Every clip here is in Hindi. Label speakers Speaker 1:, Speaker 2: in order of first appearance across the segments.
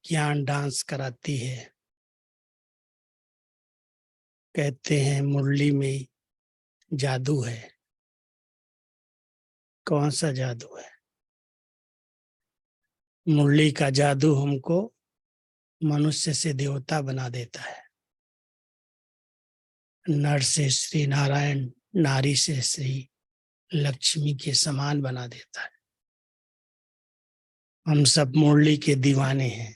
Speaker 1: ज्ञान डांस कराती है। कहते हैं मुरली में जादू है। कौन सा जादू है? मुरली का जादू हमको मनुष्य से देवता बना देता है, नर से श्री नारायण, नारी से श्री लक्ष्मी के समान बना देता है। हम सब मुरली के दीवाने हैं।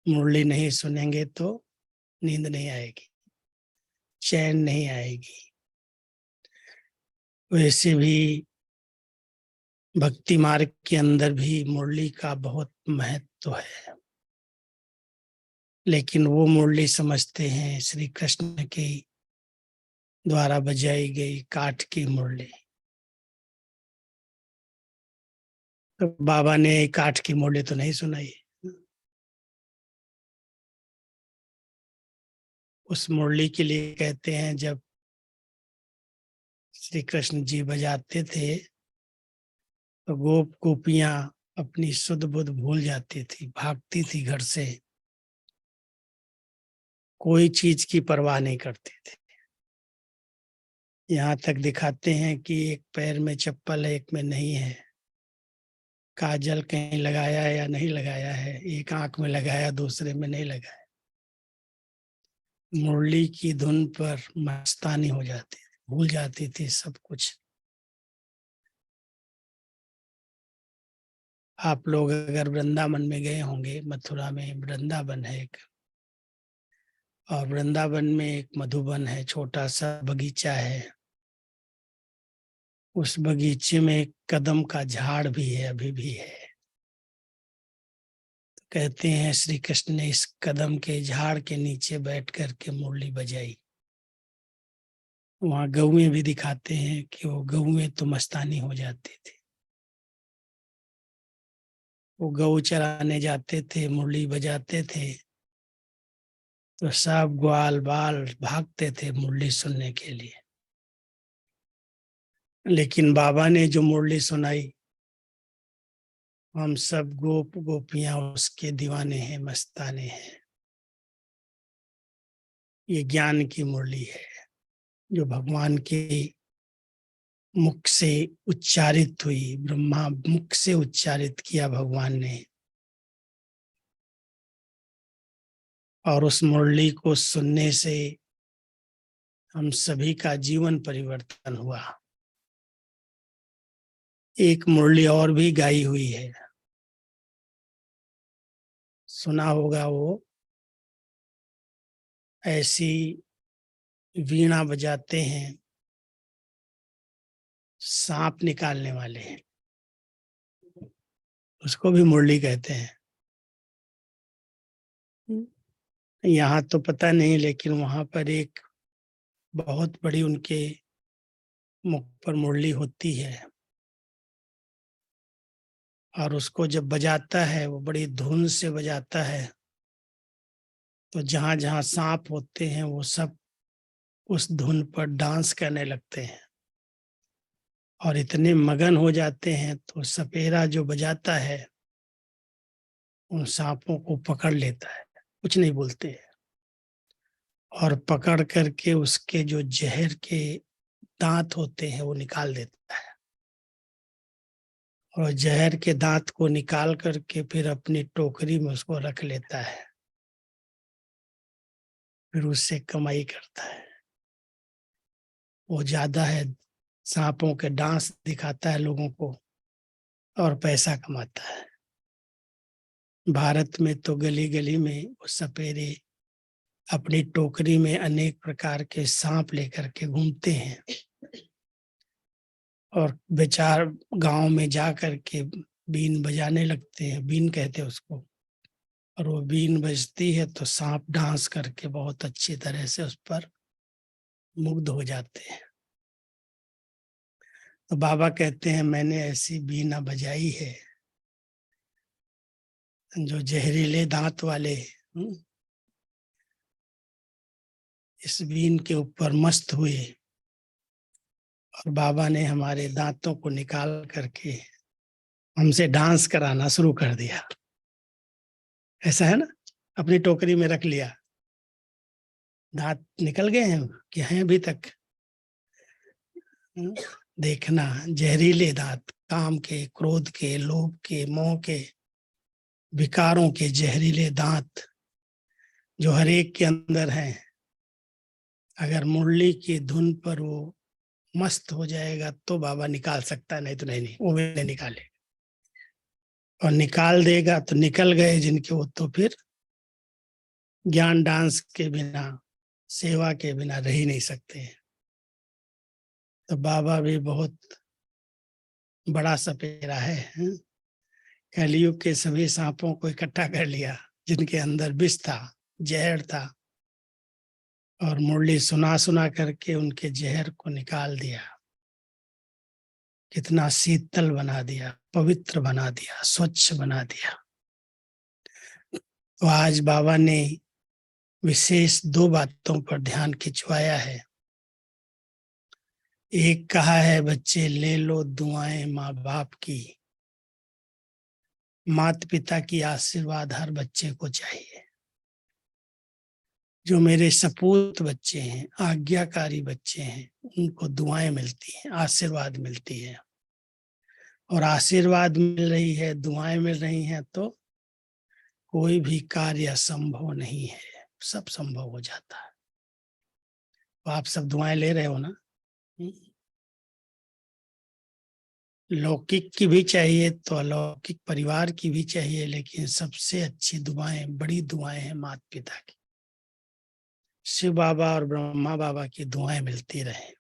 Speaker 1: मुरली नहीं सुनेंगे तो नींद नहीं आएगी, चैन नहीं आएगी। वैसे भी भक्ति मार्ग के अंदर भी मुरली का बहुत महत्व है, लेकिन वो मुरली समझते हैं श्री कृष्ण के द्वारा बजाई गई काठ की मुरली। तो बाबा ने काठ की मुरली तो नहीं सुनाई। उस मुरली के लिए कहते हैं जब श्री कृष्ण जी बजाते थे तो गोप गोपियां अपनी सुध बुध भूल जाती थी, भागती थी घर से, कोई चीज की परवाह नहीं करती थी। यहाँ तक दिखाते हैं कि एक पैर में चप्पल है, एक में नहीं है, काजल कहीं लगाया है या नहीं लगाया है, एक आंख में लगाया दूसरे में नहीं लगाया। मुरली की धुन पर मस्तानी हो जाती थी, भूल जाती थी सब कुछ। आप लोग अगर वृंदावन में गए होंगे, मथुरा में वृंदावन है एक, और वृंदावन में एक मधुबन है, छोटा सा बगीचा है। उस बगीचे में एक कदम का झाड़ भी है, अभी भी है। तो कहते हैं श्री कृष्ण ने इस कदम के झाड़ के नीचे बैठ करके मुरली बजाई। वहां गौएं भी दिखाते हैं कि वो गौएं तो मस्तानी हो जाती थी। वो गौ चराने जाते थे, मुरली बजाते थे तो सब ग्वाल बाल भागते थे मुरली सुनने के लिए। लेकिन बाबा ने जो मुरली सुनाई, हम सब गोप गोपियां उसके दीवाने हैं, मस्ताने हैं। ये ज्ञान की मुरली है जो भगवान के मुख से उच्चारित हुई, ब्रह्मा मुख से उच्चारित किया भगवान ने, और उस मुरली को सुनने से हम सभी का जीवन परिवर्तन हुआ। एक मुरली और भी गाई हुई है, सुना होगा। वो ऐसी वीणा बजाते हैं, सांप निकालने वाले हैं, उसको भी मुरली कहते हैं। यहाँ तो पता नहीं, लेकिन वहां पर एक बहुत बड़ी उनके मुख पर मुरली होती है, और उसको जब बजाता है वो बड़ी धुन से बजाता है, तो जहां जहां सांप होते हैं वो सब उस धुन पर डांस करने लगते हैं और इतने मगन हो जाते हैं, तो सपेरा जो बजाता है उन सांपों को पकड़ लेता है, कुछ नहीं बोलते हैं, और पकड़ करके उसके जो जहर के दांत होते हैं वो निकाल देता है, और जहर के दांत को निकाल करके फिर अपनी टोकरी में उसको रख लेता है, फिर उससे कमाई करता है। वो ज्यादा है, सांपों के डांस दिखाता है लोगों को और पैसा कमाता है। भारत में तो गली गली में वो सपेरे अपनी टोकरी में अनेक प्रकार के सांप लेकर के घूमते हैं, और बेचार गांव में जा करके बीन बजाने लगते हैं, बीन कहते हैं उसको, और वो बीन बजती है तो सांप डांस करके बहुत अच्छी तरह से उस पर मुग्ध हो जाते हैं। तो बाबा कहते हैं मैंने ऐसी बीना बजाई है, जो जहरीले दांत वाले इस बीन के ऊपर मस्त हुए, और बाबा ने हमारे दांतों को निकाल करके हमसे डांस कराना शुरू कर दिया। ऐसा है ना, अपनी टोकरी में रख लिया, दांत निकल गए हैं कि हैं अभी तक? हम्म, देखना, जहरीले दांत, काम के, क्रोध के, लोभ के, मोह के, विकारों के जहरीले दांत जो हर एक के अंदर हैं। अगर मुरली की धुन पर वो मस्त हो जाएगा तो बाबा निकाल सकता है, नहीं तो नहीं, वो भी नहीं निकाले। और निकाल देगा तो निकल गए जिनके, वो तो फिर ज्ञान डांस के बिना, सेवा के बिना रह ही नहीं सकते। तो बाबा भी बहुत बड़ा सपेरा है, कलयुग के सभी सांपों को इकट्ठा कर लिया जिनके अंदर विष था, जहर था, और मुरली सुना सुना करके उनके जहर को निकाल दिया। कितना शीतल बना दिया, पवित्र बना दिया, स्वच्छ बना दिया। तो आज बाबा ने विशेष दो बातों पर ध्यान खिंचवाया है। एक कहा है, बच्चे ले लो दुआएं माँ बाप की। माता पिता की आशीर्वाद हर बच्चे को चाहिए। जो मेरे सपूत बच्चे हैं, आज्ञाकारी बच्चे हैं, उनको दुआएं मिलती हैं, आशीर्वाद मिलती है। और आशीर्वाद मिल रही है, दुआएं मिल रही हैं, तो कोई भी कार्य असंभव नहीं है, सब संभव हो जाता है। तो आप सब दुआएं ले रहे हो ना? लौकिक की भी चाहिए तो अलौकिक परिवार की भी चाहिए, लेकिन सबसे अच्छी दुआएं, बड़ी दुआएं हैं माता पिता की। शिव बाबा और ब्रह्मा बाबा की दुआएं मिलती रहे।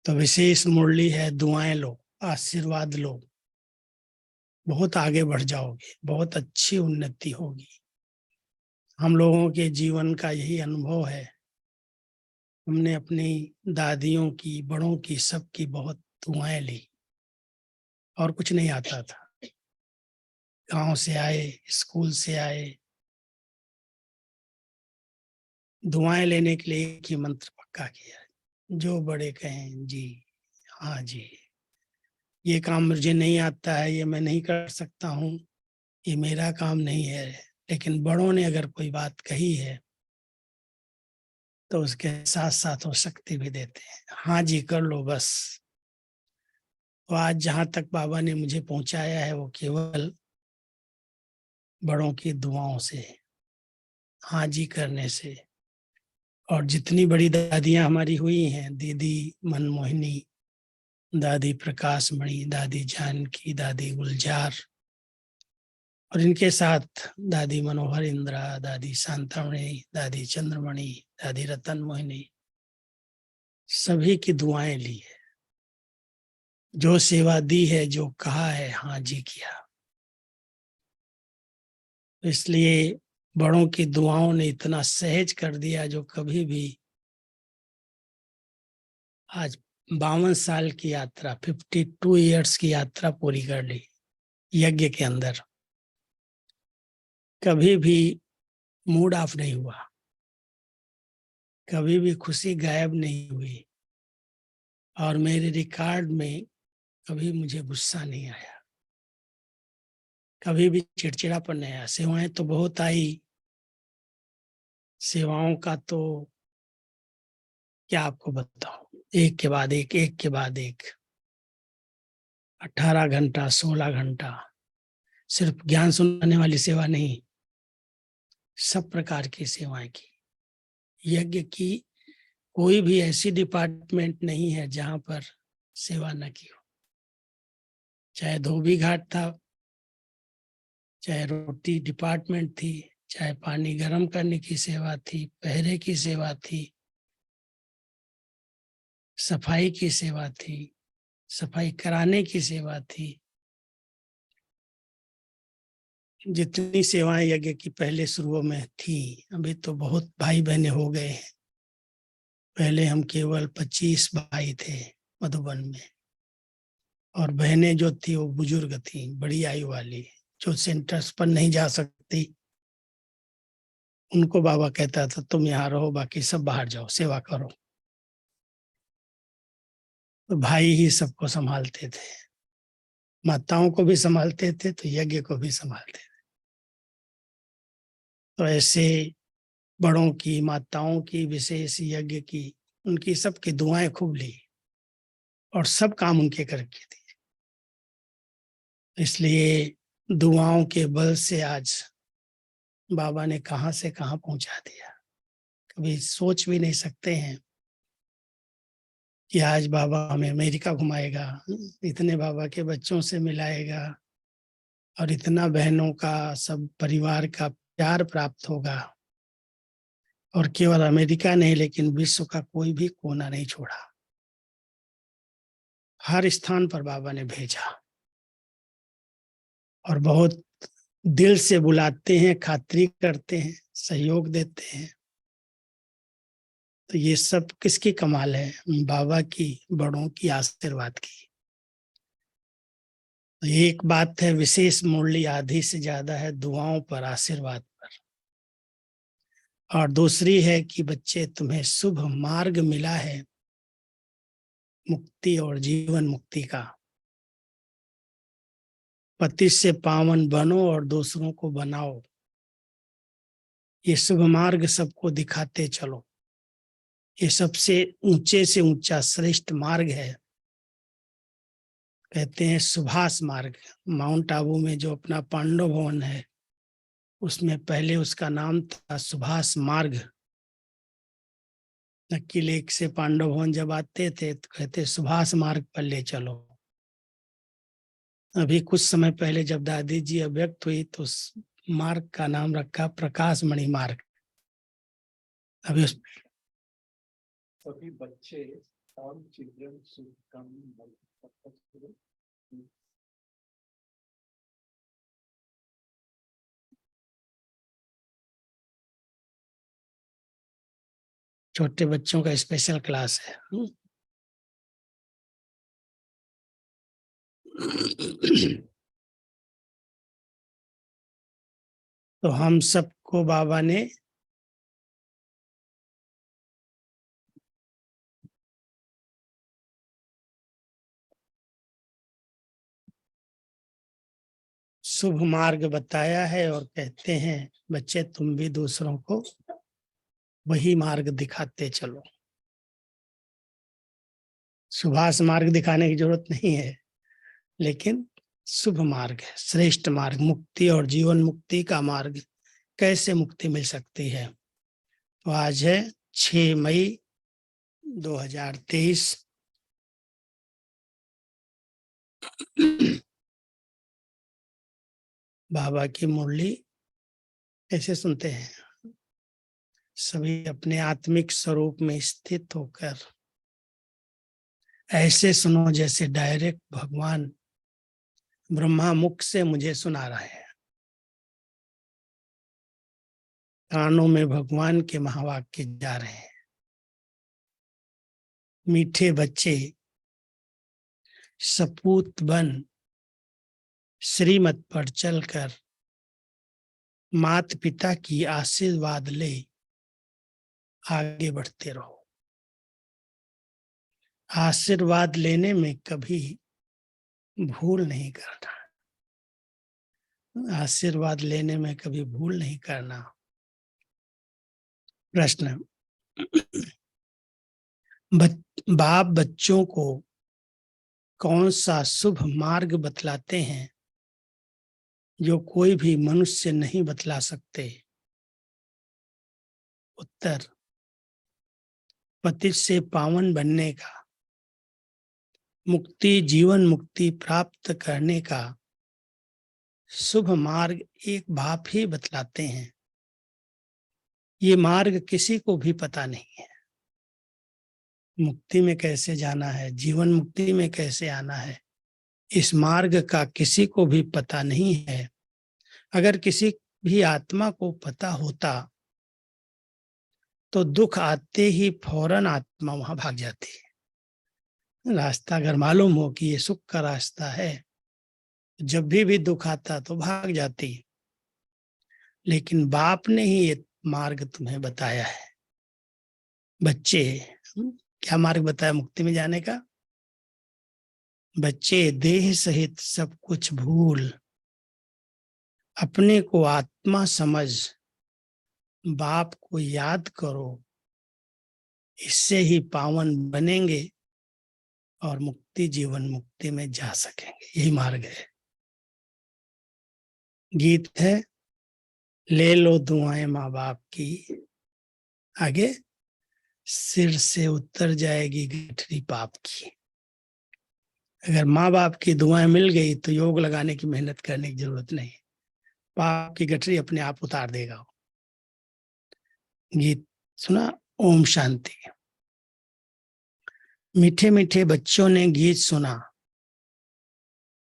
Speaker 1: तो विशेष मुरली है, दुआएं लो, आशीर्वाद लो, बहुत आगे बढ़ जाओगे, बहुत अच्छी उन्नति होगी। हम लोगों के जीवन का यही अनुभव है। हमने अपनी दादियों की, बड़ों की, सबकी बहुत दुआएं ली, और कुछ नहीं आता था। गांव से आए, स्कूल से आए, दुआएं लेने के लिए एक ही मंत्र पक्का किया, जो बड़े कहें जी, हाँ जी। ये काम मुझे नहीं आता है, ये मैं नहीं कर सकता हूँ, ये मेरा काम नहीं है, लेकिन बड़ों ने अगर कोई बात कही है तो उसके साथ साथ वो शक्ति भी देते हैं। हाँ जी कर लो बस। तो आज जहां तक बाबा ने मुझे पहुंचाया है वो केवल बड़ों की दुआओं से, हाँ जी करने से। और जितनी बड़ी दादियां हमारी हुई हैं, दीदी मनमोहिनी, दादी प्रकाशमणि, दादी जानकी, दादी गुलजार, और इनके साथ दादी मनोहर इंदिरा, दादी शांतामणि, दादी चंद्रमणि, दादी रतन मोहिनी, सभी की दुआएं ली है। जो सेवा दी है, जो कहा है, हाँ जी किया। इसलिए बड़ों की दुआओं ने इतना सहज कर दिया, जो कभी भी, आज 52 साल की यात्रा, 52 ईयर्स की यात्रा पूरी कर ली यज्ञ के अंदर, कभी भी मूड ऑफ नहीं हुआ, कभी भी खुशी गायब नहीं हुई, और मेरे रिकॉर्ड में कभी मुझे गुस्सा नहीं आया, कभी भी चिड़चिड़ापन नहीं आया। सेवाएं तो बहुत आई, सेवाओं का तो क्या आपको बताऊं, एक के बाद एक, एक के बाद एक, 18 घंटा, 16 घंटा, सिर्फ ज्ञान सुनाने वाली सेवा नहीं, सब प्रकार की सेवाएं की। यज्ञ की कोई भी ऐसी डिपार्टमेंट नहीं है जहां पर सेवा न की हो। चाहे धोबी घाट था, चाहे रोटी डिपार्टमेंट थी, चाहे पानी गर्म करने की सेवा थी, पहरे की सेवा थी, सफाई की सेवा थी, सफाई कराने की सेवा थी। जितनी सेवाएं यज्ञ की पहले शुरुओं में थी, अभी तो बहुत भाई बहने हो गए हैं। पहले हम केवल 25 भाई थे मधुबन में, और बहनें जो थी वो बुजुर्ग थी, बड़ी आयु वाली, जो सेंटर्स पर नहीं जा सकती। उनको बाबा कहता था तुम यहाँ रहो, बाकी सब बाहर जाओ, सेवा करो। तो भाई ही सबको संभालते थे, माताओं को भी संभालते थे तो यज्ञ को भी संभालते थे। तो ऐसे बड़ों की, माताओं की, विशेष यज्ञ की, उनकी सबकी दुआएं खूब ली और सब काम उनके करके दिए। इसलिए दुआओं के बल से आज बाबा ने कहां से कहां पहुंचा दिया। कभी सोच भी नहीं सकते हैं कि आज बाबा हमें अमेरिका घुमाएगा, इतने बाबा के बच्चों से मिलाएगा और इतना बहनों का, सब परिवार का प्यार प्राप्त होगा। और केवल अमेरिका नहीं, लेकिन विश्व का कोई भी कोना नहीं छोड़ा। हर स्थान पर बाबा ने भेजा और बहुत दिल से बुलाते हैं, खातिरी करते हैं, सहयोग देते हैं। तो ये सब किसकी कमाल है? बाबा की, बड़ों की आशीर्वाद की। तो एक बात है, विशेष मुरली आधी से ज्यादा है दुआओं पर, आशीर्वाद पर। और दूसरी है कि बच्चे, तुम्हें शुभ मार्ग मिला है मुक्ति और जीवन मुक्ति का। पति से पावन बनो और दूसरों को बनाओ। ये शुभ मार्ग सबको दिखाते चलो। ये सबसे ऊंचे से ऊंचा श्रेष्ठ मार्ग है। कहते हैं सुभाष मार्ग। माउंट आबू में जो अपना पांडव भवन है, उसमें पहले उसका नाम था सुभाष मार्ग। नक्की लेक से पांडव भवन जब आते थे तो कहते सुभाष मार्ग पर ले चलो। अभी कुछ समय पहले जब दादी जी अव्यक्त हुई तो उस मार्ग का नाम रखा प्रकाश मणि मार्ग। अभी उस
Speaker 2: सभी बच्चे और चिल्ड्रन शुड कम।
Speaker 1: छोटे बच्चों का स्पेशल क्लास है। तो हम सबको बाबा ने शुभ मार्ग बताया है और कहते हैं बच्चे, तुम भी दूसरों को वही मार्ग दिखाते चलो। सुभाष मार्ग दिखाने की जरूरत नहीं है, लेकिन शुभ मार्ग है, श्रेष्ठ मार्ग, मुक्ति और जीवन मुक्ति का मार्ग। कैसे मुक्ति मिल सकती है? तो आज है 6 मई 2023। बाबा की मुरली कैसे सुनते हैं? सभी अपने आत्मिक स्वरूप में स्थित होकर ऐसे सुनो जैसे डायरेक्ट भगवान ब्रह्मा मुख से मुझे सुना रहे हैं। कानों में भगवान के महावाक्य जा रहे हैं। मीठे बच्चे सपूत बन श्रीमत पर चलकर माता पिता की आशीर्वाद ले आगे बढ़ते रहो। आशीर्वाद लेने में कभी भूल नहीं करना। आशीर्वाद लेने में कभी भूल नहीं करना। प्रश्न, बाप बच्चों को कौन सा शुभ मार्ग बतलाते हैं जो कोई भी मनुष्य नहीं बतला सकते? उत्तर, पति से पावन बनने का, मुक्ति जीवन मुक्ति प्राप्त करने का शुभ मार्ग एक बाप ही बतलाते हैं। ये मार्ग किसी को भी पता नहीं है। मुक्ति में कैसे जाना है, जीवन मुक्ति में कैसे आना है, इस मार्ग का किसी को भी पता नहीं है। अगर किसी भी आत्मा को पता होता तो दुख आते ही फौरन आत्मा वहां भाग जाती है। रास्ता अगर मालूम हो कि ये सुख का रास्ता है, जब भी दुख आता तो भाग जाती। लेकिन बाप ने ही ये मार्ग तुम्हें बताया है। बच्चे, क्या मार्ग बताया मुक्ति में जाने का? बच्चे, देह सहित सब कुछ भूल अपने को आत्मा समझ बाप को याद करो, इससे ही पावन बनेंगे और मुक्ति जीवन मुक्ति में जा सकेंगे। यही मार्ग है। गीत है, ले लो दुआएं माँ बाप की, आगे सिर से उतर जाएगी गठरी पाप की। अगर माँ बाप की दुआएं मिल गई तो योग लगाने की मेहनत करने की जरूरत नहीं, पाप की गठरी अपने आप उतार देगा। गीत सुना। ओम शांति। मीठे मीठे बच्चों ने गीत सुना।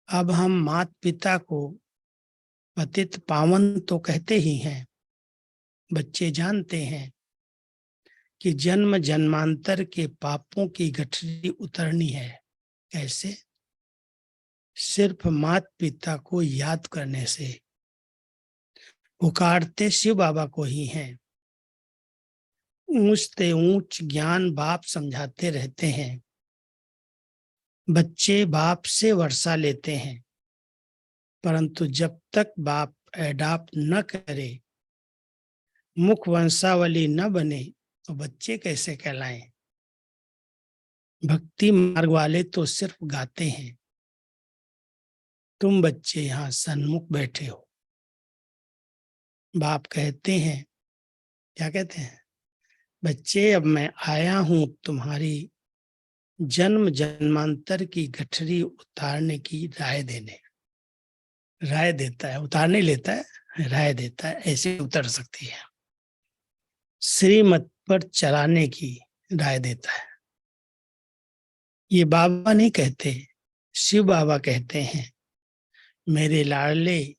Speaker 1: अब हम माता पिता को पतित पावन तो कहते ही हैं। बच्चे जानते हैं कि जन्म जन्मांतर के पापों की गठरी उतरनी है। कैसे? सिर्फ माता पिता को याद करने से। पुकारते शिव बाबा को ही हैं। ऊंच से ऊंच ज्ञान बाप समझाते रहते हैं। बच्चे बाप से वर्षा लेते हैं, परंतु जब तक बाप एडाप्ट न करे, मुख वंशावली न बने, तो बच्चे कैसे कहलाएं? भक्ति मार्ग वाले तो सिर्फ गाते हैं। तुम बच्चे यहां सन्मुख बैठे हो। बाप कहते हैं, क्या कहते हैं? बच्चे, अब मैं आया हूं तुम्हारी जन्म जन्मांतर की गठरी उतारने की राय देने। राय देता है, उतार नहीं लेता है, राय देता है, ऐसे उतर सकती है। श्रीमत पर चलाने की राय देता है। ये बाबा नहीं कहते, शिव बाबा कहते हैं, मेरे लाडले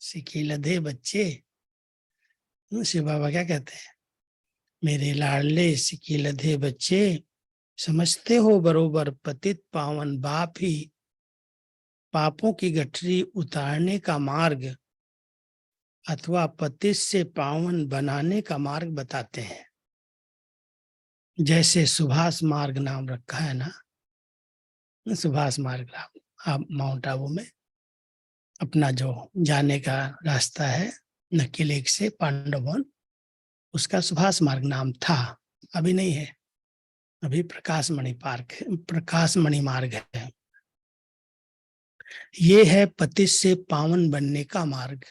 Speaker 1: सिकीलधे बच्चे। शिव बाबा क्या कहते हैं? मेरे लाडले सिकीलधे बच्चे, समझते हो बरोबर पतित पावन बाप ही पापों की गठरी उतारने का मार्ग अथवा पतित से पावन बनाने का मार्ग बताते हैं। जैसे सुभाष मार्ग नाम रखा है ना, सुभाष मार्ग आप माउंट आबू में अपना जो जाने का रास्ता है नक्की लेक से पांडवन, उसका सुभाष मार्ग नाम था, अभी नहीं है, अभी प्रकाशमणि पार्क, प्रकाशमणि मार्ग है। ये है पति से पावन बनने का मार्ग।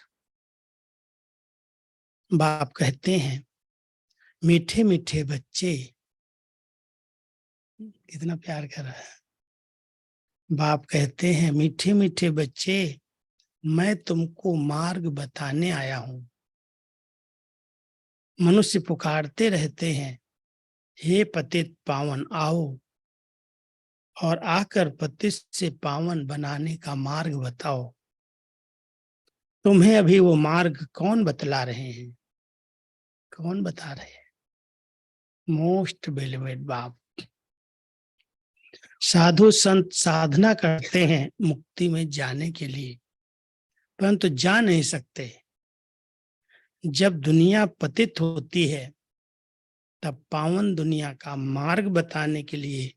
Speaker 1: बाप कहते हैं, मीठे मीठे बच्चे, कितना प्यार कर रहा है। बाप कहते हैं, मीठे मीठे बच्चे, मैं तुमको मार्ग बताने आया हूं। मनुष्य पुकारते रहते हैं, हे पतित पावन आओ, और आकर पतित से पावन बनाने का मार्ग बताओ। तुम्हें अभी वो मार्ग कौन बतला रहे हैं? कौन बता रहे हैं? मोस्ट बेलिवेड बाप। साधु संत साधना करते हैं मुक्ति में जाने के लिए, परंतु जा नहीं सकते। जब दुनिया पतित होती है, तब पावन दुनिया का मार्ग बताने के लिए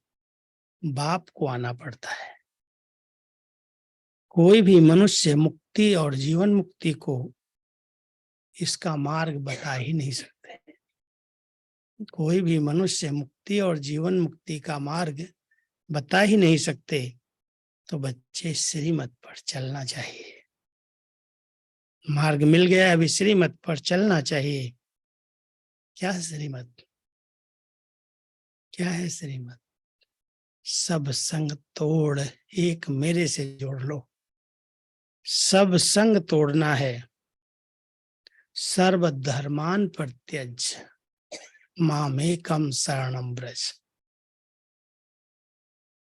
Speaker 1: बाप को आना पड़ता है। कोई भी मनुष्य मुक्ति और जीवन मुक्ति को इसका मार्ग बता ही नहीं सकते। कोई भी मनुष्य मुक्ति और जीवन मुक्ति का मार्ग बता ही नहीं सकते, तो बच्चे श्रीमत पर चलना चाहिए। मार्ग मिल गया, अभी श्रीमत पर चलना चाहिए। क्या है श्रीमत? क्या है श्रीमत? सब संग तोड़ एक मेरे से जोड़ लो। सब संग तोड़ना है। सर्व धर्मान परित्यज मामेकम शरणम ब्रज।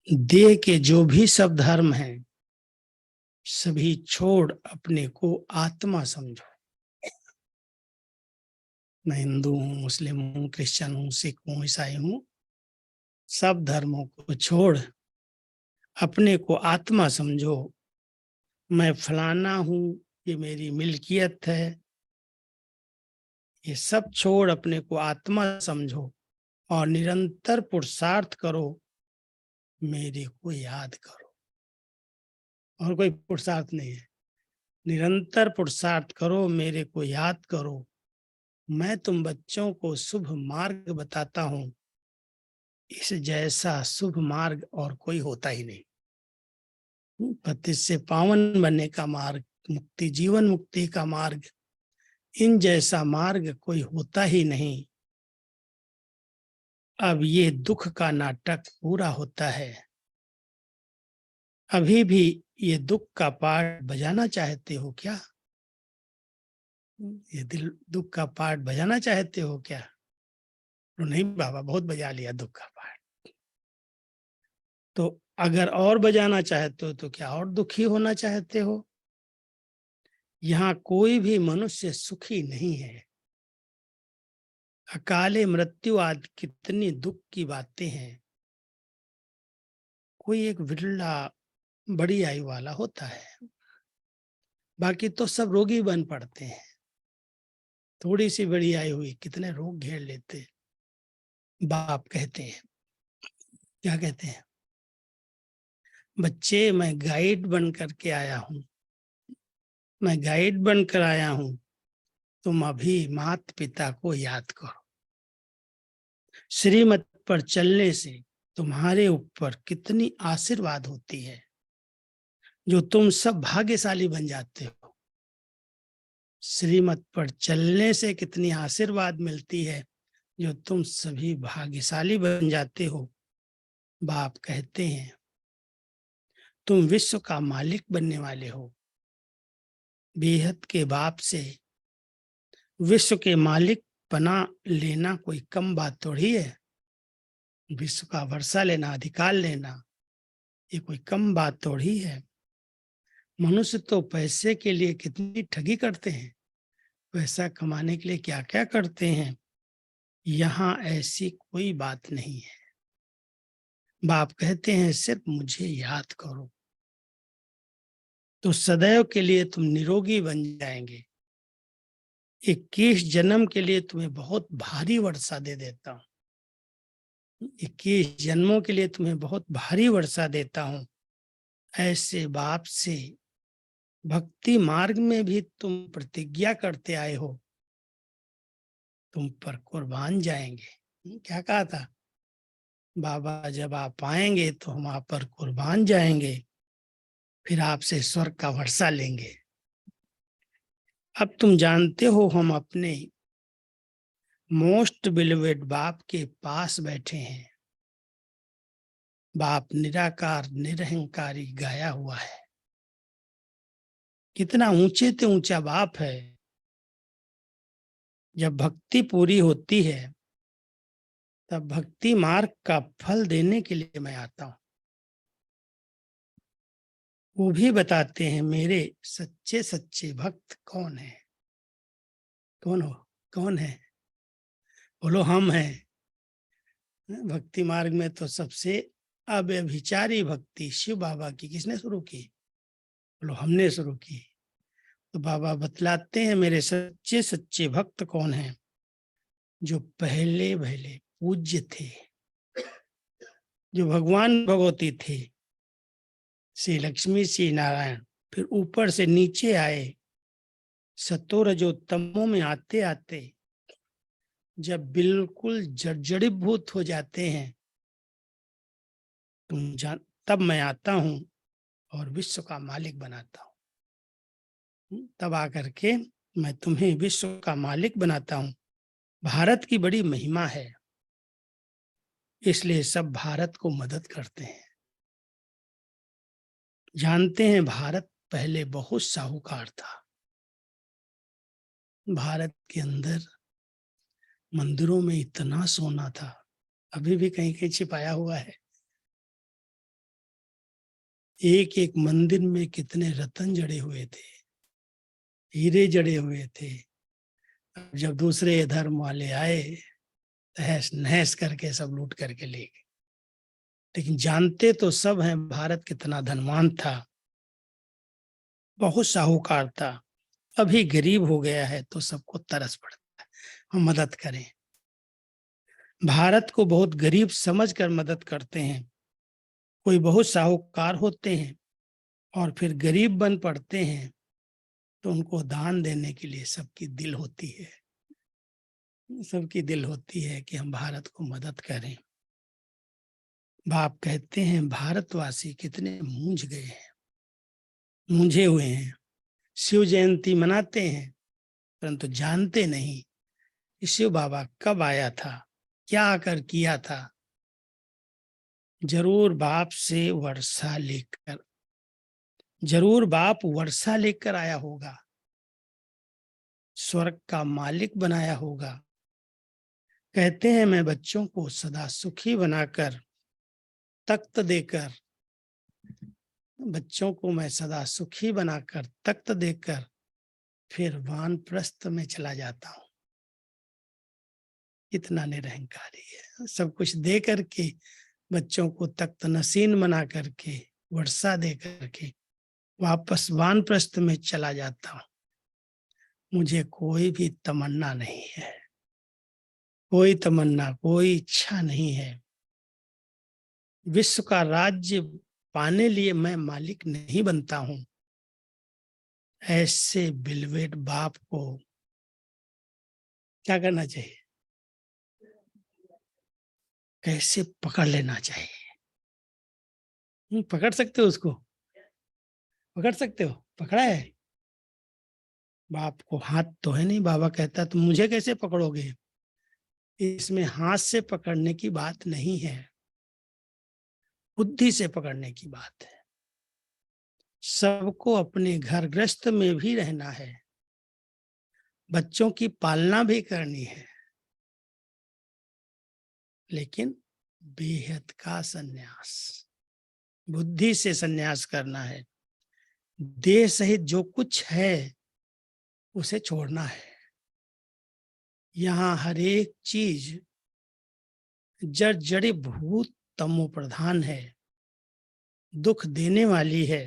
Speaker 1: देह के जो भी सब धर्म हैं, सभी छोड़ अपने को आत्मा समझो। मैं हिंदू हूं, मुस्लिम हूं, क्रिश्चियन हूं, सिख हूं, ईसाई हूं, सब धर्मों को छोड़ अपने को आत्मा समझो। मैं फलाना हूं, ये मेरी मिल्कियत है, ये सब छोड़ अपने को आत्मा समझो और निरंतर पुरुषार्थ करो, मेरे को याद करो। और कोई पुरुषार्थ नहीं है, निरंतर पुरुषार्थ करो, मेरे को याद करो, मैं तुम बच्चों को शुभ मार्ग बताता हूं, इस जैसा शुभ मार्ग और कोई होता ही नहीं। पतित से पावन बनने का मार्ग, मुक्ति, जीवन मुक्ति का मार्ग, इन जैसा मार्ग कोई होता ही नहीं। अब ये दुख का नाटक पूरा होता है। अभी भी ये दुख का पार्ट बजाना चाहते हो क्या? ये दुख का पार्ट बजाना चाहते हो क्या? तो नहीं बाबा, बहुत बजा लिया दुख का पार्ट। तो अगर और बजाना चाहते हो तो क्या और दुखी होना चाहते हो? यहाँ कोई भी मनुष्य सुखी नहीं है। अकाले मृत्यु आदि कितनी दुख की बातें हैं। कोई एक विरला बड़ी आयु वाला होता है, बाकी तो सब रोगी बन पड़ते हैं। थोड़ी सी बड़ी आयु हुई, कितने रोग घेर लेते। बाप कहते हैं, क्या कहते हैं? बच्चे, मैं गाइड बन करके आया हूं, मैं गाइड बनकर आया हूं, तुम अभी माता पिता को याद करो। श्रीमत पर चलने से तुम्हारे ऊपर कितनी आशीर्वाद होती है, जो तुम सब भाग्यशाली बन जाते हो। श्रीमत पर चलने से कितनी आशीर्वाद मिलती है, जो तुम सभी भाग्यशाली बन जाते हो। बाप कहते हैं, तुम विश्व का मालिक बनने वाले हो। बेहद के बाप से विश्व के मालिक बना लेना कोई कम बात थोड़ी है। विश्व का वर्षा लेना, अधिकार लेना, ये कोई कम बात थोड़ी है। मनुष्य तो पैसे के लिए कितनी ठगी करते हैं, पैसा कमाने के लिए क्या क्या करते हैं। यहाँ ऐसी कोई बात नहीं है। बाप कहते हैं, सिर्फ मुझे याद करो तो सदैव के लिए तुम निरोगी बन जाएंगे। 21 जन्म के लिए तुम्हें बहुत भारी वर्षा दे देता हूं। 21 जन्मों के लिए तुम्हें बहुत भारी वर्षा देता हूं। ऐसे बाप से भक्ति मार्ग में भी तुम प्रतिज्ञा करते आए हो, तुम पर कुर्बान जाएंगे। क्या कहा था बाबा? जब आप आएंगे तो हम आप पर कुर्बान जाएंगे, फिर आपसे स्वर्ग का वर्षा लेंगे। अब तुम जानते हो, हम अपने मोस्ट बिलीवेड बाप के पास बैठे हैं। बाप निराकार निरहंकारी गाया हुआ है। कितना ऊंचे से ऊंचा बाप है। जब भक्ति पूरी होती है तब भक्ति मार्ग का फल देने के लिए मैं आता हूं। वो भी बताते हैं, मेरे सच्चे सच्चे भक्त कौन है? कौन हो? कौन है? बोलो, हम हैं। भक्ति मार्ग में तो सबसे अव्यभिचारी भक्ति शिव बाबा की किसने शुरू की? बोलो, हमने शुरू की। तो बाबा बतलाते हैं, मेरे सच्चे सच्चे भक्त कौन हैं? जो पहले पहले पूज्य थे, जो भगवान भगवती थे, श्री लक्ष्मी श्री नारायण, फिर ऊपर से नीचे आए। सतो रजो तमो में आते आते जब बिल्कुल जर्जरीभूत हो जाते हैं, तुम जान, तब मैं आता हूं और विश्व का मालिक बनाता हूं। तब आकर के मैं तुम्हें विश्व का मालिक बनाता हूं। भारत की बड़ी महिमा है, इसलिए सब भारत को मदद करते हैं। जानते हैं, भारत पहले बहुत साहूकार था। भारत के अंदर मंदिरों में इतना सोना था, अभी भी कहीं कहीं छिपाया हुआ है। एक एक मंदिर में कितने रत्न जड़े हुए थे, हीरे जड़े हुए थे। जब दूसरे धर्म वाले आए, तहस नहस करके सब लूट करके ले गए। लेकिन जानते तो सब हैं, भारत कितना धनवान था, बहुत साहूकार था। अभी गरीब हो गया है तो सबको तरस पड़ता है हम मदद करें। भारत को बहुत गरीब समझकर मदद करते हैं। कोई बहुत साहूकार होते हैं और फिर गरीब बन पड़ते हैं, तो उनको दान देने के लिए सबकी दिल होती है। सबकी दिल होती है कि हम भारत को मदद करें। बाप कहते हैं भारतवासी कितने मूंझ गए हैं, मूंझे हुए हैं। शिव जयंती मनाते हैं परंतु जानते नहीं कि शिव बाबा कब आया था, क्या आकर किया था। जरूर बाप से वर्षा लेकर, जरूर बाप वर्षा लेकर आया होगा, स्वर्ग का मालिक बनाया होगा। कहते हैं मैं बच्चों को सदा सुखी बनाकर, तख्त देकर, बच्चों को मैं सदा सुखी बनाकर तख्त देकर फिर वानप्रस्थ में चला जाता हूं। कितना निरहंकारी है, सब कुछ दे करके बच्चों को तख्त नसीन बना करके, वर्षा दे करके वापस वानप्रस्थ में चला जाता हूं। मुझे कोई भी तमन्ना नहीं है, कोई तमन्ना, कोई इच्छा नहीं है। विश्व का राज्य पाने लिए मैं मालिक नहीं बनता हूं। ऐसे बिलवेट बाप को क्या करना चाहिए, कैसे पकड़ लेना चाहिए। पकड़ सकते हो उसको, पकड़ सकते हो, पकड़ा है। बाप को हाथ तो है नहीं, बाबा कहता तो मुझे कैसे पकड़ोगे। इसमें हाथ से पकड़ने की बात नहीं है, बुद्धि से पकड़ने की बात है। सबको अपने घर गृहस्थ में भी रहना है, बच्चों की पालना भी करनी है, लेकिन बेहद का सन्यास, बुद्धि से सन्यास करना है। देह सहित जो कुछ है उसे छोड़ना है। यहाँ हर एक चीज जड़ जड़ी भूत तमो प्रधान है, दुख देने वाली है।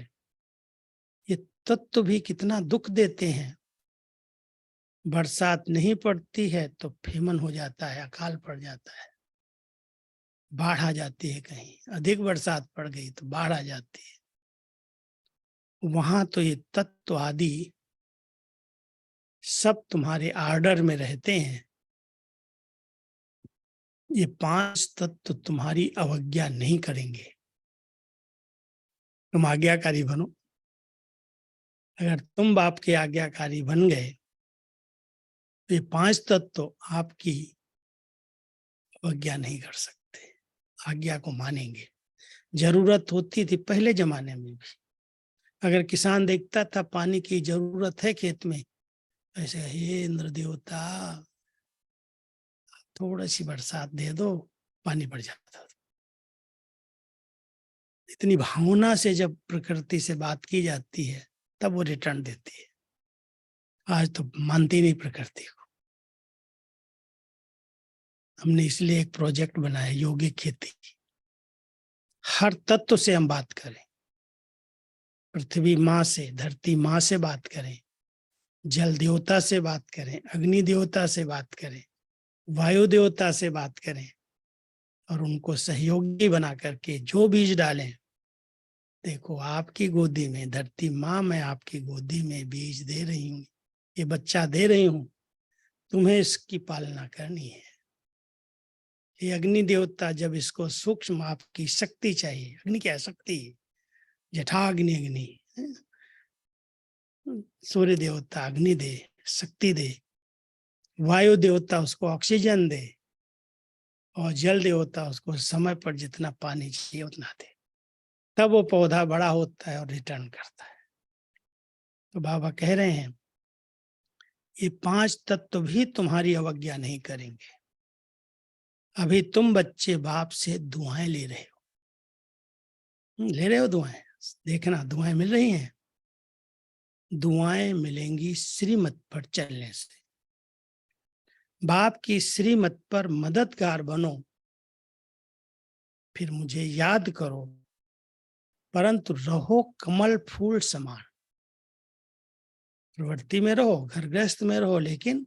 Speaker 1: ये तत्व भी कितना दुख देते हैं। बरसात नहीं पड़ती है तो फेमन हो जाता है, अकाल पड़ जाता है, बाढ़ आ जाती है। कहीं अधिक बरसात पड़ गई तो बाढ़ आ जाती है। वहां तो ये तत्व आदि सब तुम्हारे आर्डर में रहते हैं। ये 5 तत्व तुम्हारी अवज्ञा नहीं करेंगे। तुम आज्ञाकारी बनो। अगर तुम बाप के आज्ञाकारी बन गए तो ये 5 तत्व आपकी अवज्ञा नहीं कर सकते, आज्ञा को मानेंगे। जरूरत होती थी पहले जमाने में भी। अगर किसान देखता था पानी की जरूरत है खेत में, ऐसे हे इंद्र देवता थोड़ी सी बरसात दे दो, पानी पड़ जाता था। इतनी भावना से जब प्रकृति से बात की जाती है तब वो रिटर्न देती है। आज तो मानती नहीं प्रकृति को। हमने इसलिए एक प्रोजेक्ट बनाया योगिक खेती की। हर तत्व से हम बात करें, पृथ्वी माँ से, धरती माँ से बात करें, जल देवता से बात करें, अग्नि देवता से बात करें, वायु देवता से बात करें और उनको सहयोगी बना करके जो बीज डालें। देखो आपकी गोदी में धरती माँ, मैं आपकी गोदी में बीज दे रही हूँ, ये बच्चा दे रही हूँ, तुम्हें इसकी पालना करनी है। ये अग्नि देवता जब इसको सूक्ष्म आपकी शक्ति चाहिए, अग्नि क्या शक्ति, जठाग्नि अग्नि, सूर्य देवता अग्नि दे, शक्ति दे, वायु देवता उसको ऑक्सीजन दे और जल देवता उसको समय पर जितना पानी चाहिए उतना दे, तब वो पौधा बड़ा होता है और रिटर्न करता है। तो बाबा कह रहे हैं ये 5 तत्व भी तुम्हारी अवज्ञा नहीं करेंगे। अभी तुम बच्चे बाप से दुआएं ले रहे हो, ले रहे हो दुआएं, देखना दुआएं मिल रही हैं। दुआएं मिलेंगी श्रीमत पर चलने से। बाप की श्रीमत पर मददगार बनो, फिर मुझे याद करो, परंतु रहो कमल फूल समान। प्रवृत्ति में रहो, घर गृहस्थ में रहो, लेकिन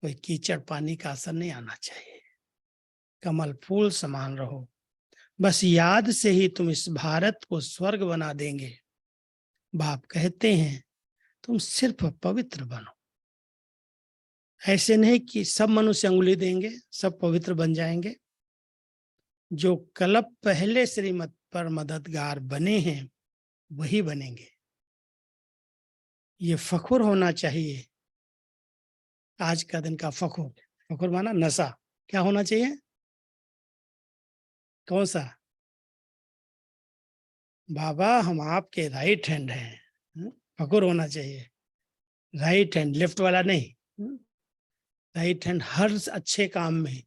Speaker 1: कोई कीचड़ पानी का असर नहीं आना चाहिए। कमल फूल समान रहो। बस याद से ही तुम इस भारत को स्वर्ग बना देंगे। बाप कहते हैं तुम सिर्फ पवित्र बनो, ऐसे नहीं कि सब मनुष्य अंगुली देंगे, सब पवित्र बन जाएंगे। जो कल्प पहले श्रीमत पर मददगार बने हैं वही बनेंगे। ये फखुर होना चाहिए। आज का दिन का फखुर, फखुर माना नशा, क्या होना चाहिए? कौन सा? बाबा हम आपके राइट हैंड हैं। फखुर होना चाहिए। राइट हैंड, लेफ्ट वाला नहीं। राइट हैंड हर अच्छे काम में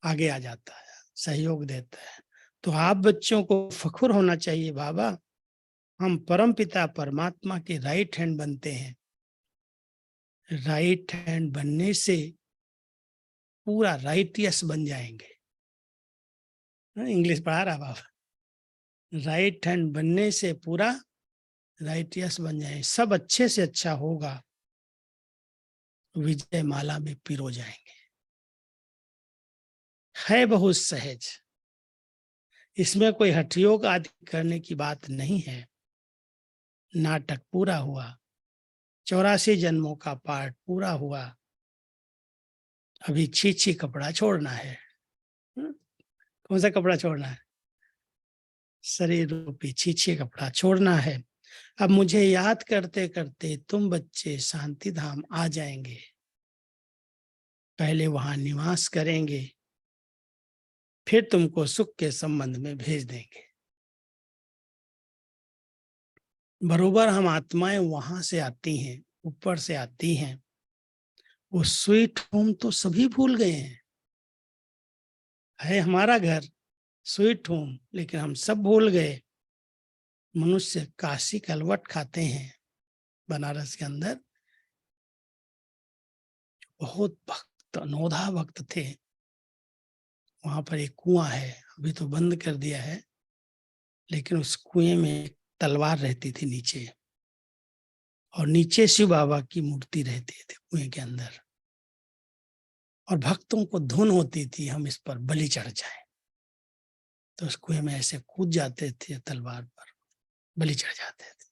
Speaker 1: आगे आ जाता है, सहयोग देता है। तो आप बच्चों को फखुर होना चाहिए, बाबा हम परम पिता परमात्मा के राइट हैंड बनते हैं। राइट हैंड बनने से पूरा राइटियस बन जाएंगे। इंग्लिश पढ़ा रहा बाबा। राइट हैंड बनने से पूरा राइटियस बन जाए, सब अच्छे से अच्छा होगा, विजय माला में पिरो जाएंगे। है बहुत सहज, इसमें कोई हठयोग आदि करने की बात नहीं है। नाटक पूरा हुआ, 84 जन्मों का पाठ पूरा हुआ। अभी छी कपड़ा छोड़ना है। कौन सा कपड़ा छोड़ना है? शरीर रूपी छी कपड़ा छोड़ना है। अब मुझे याद करते करते तुम बच्चे शांति धाम आ जाएंगे। पहले वहां निवास करेंगे, फिर तुमको सुख के संबंध में भेज देंगे। बरोबर हम आत्माएं वहां से आती हैं, ऊपर से आती हैं। वो स्वीट होम तो सभी भूल गए हैं। है हमारा घर स्वीट होम, लेकिन हम सब भूल गए। मनुष्य काशी कलवट खाते हैं। बनारस के अंदर बहुत भक्त, अनोधा भक्त थे। वहां पर एक कुआं है, अभी तो बंद कर दिया है, लेकिन उस कुएं में एक तलवार रहती थी नीचे, और नीचे शिव बाबा की मूर्ति रहती थी कुएं के अंदर। और भक्तों को धुन होती थी हम इस पर बलि चढ़ जाए, तो उस कुएं में ऐसे कूद जाते थे, तलवार पर बलि चढ़ जाते थे।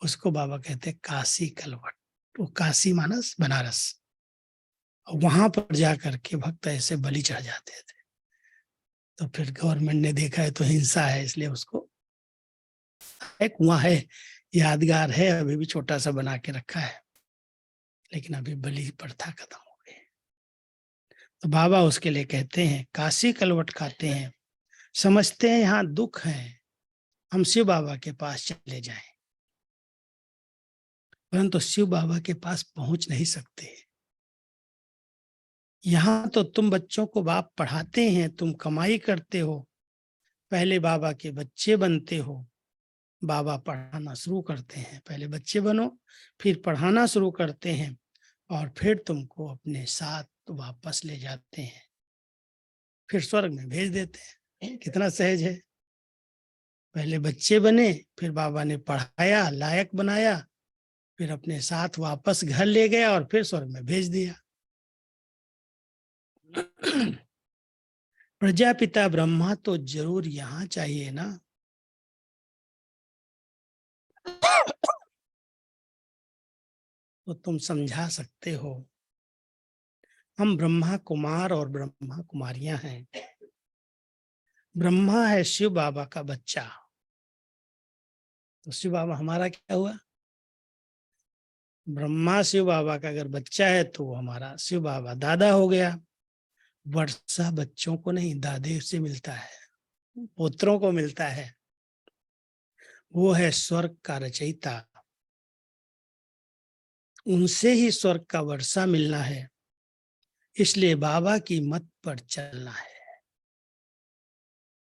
Speaker 1: उसको बाबा कहते काशी कलवट। वो काशी मानस बनारस, और वहां पर जाकर के भक्त ऐसे बलि चढ़ जाते थे। तो फिर गवर्नमेंट ने देखा है तो हिंसा है, इसलिए उसको एक कुआं है, यादगार है, अभी भी छोटा सा बना के रखा है, लेकिन अभी बलि प्रथा खत्म हो गई। तो बाबा उसके लिए कहते हैं काशी कलवट खाते हैं, समझते हैं यहाँ दुख है, हम शिव बाबा के पास चले जाएं, परंतु शिव बाबा के पास पहुंच नहीं सकते। यहाँ तो तुम बच्चों को बाप पढ़ाते हैं, तुम कमाई करते हो, पहले बाबा के बच्चे बनते हो, बाबा पढ़ाना शुरू करते हैं। पहले बच्चे बनो, फिर पढ़ाना शुरू करते हैं, और फिर तुमको अपने साथ वापस ले जाते हैं, फिर स्वर्ग में भेज देते हैं। कितना सहज है। पहले बच्चे बने, फिर बाबा ने पढ़ाया, लायक बनाया, फिर अपने साथ वापस घर ले गया, और फिर स्वर्ग में भेज दिया। प्रजापिता ब्रह्मा तो जरूर यहाँ चाहिए ना। तो तुम समझा सकते हो, हम ब्रह्मा कुमार और ब्रह्मा कुमारियां हैं। ब्रह्मा है शिव बाबा का बच्चा, तो शिव बाबा हमारा क्या हुआ? ब्रह्मा शिव बाबा का अगर बच्चा है तो हमारा शिव बाबा दादा हो गया। वर्षा बच्चों को नहीं, दादे से मिलता है, पुत्रों को मिलता है। वो है स्वर्ग का रचयिता, उनसे ही स्वर्ग का वर्षा मिलना है। इसलिए बाबा की मत पर चलना है,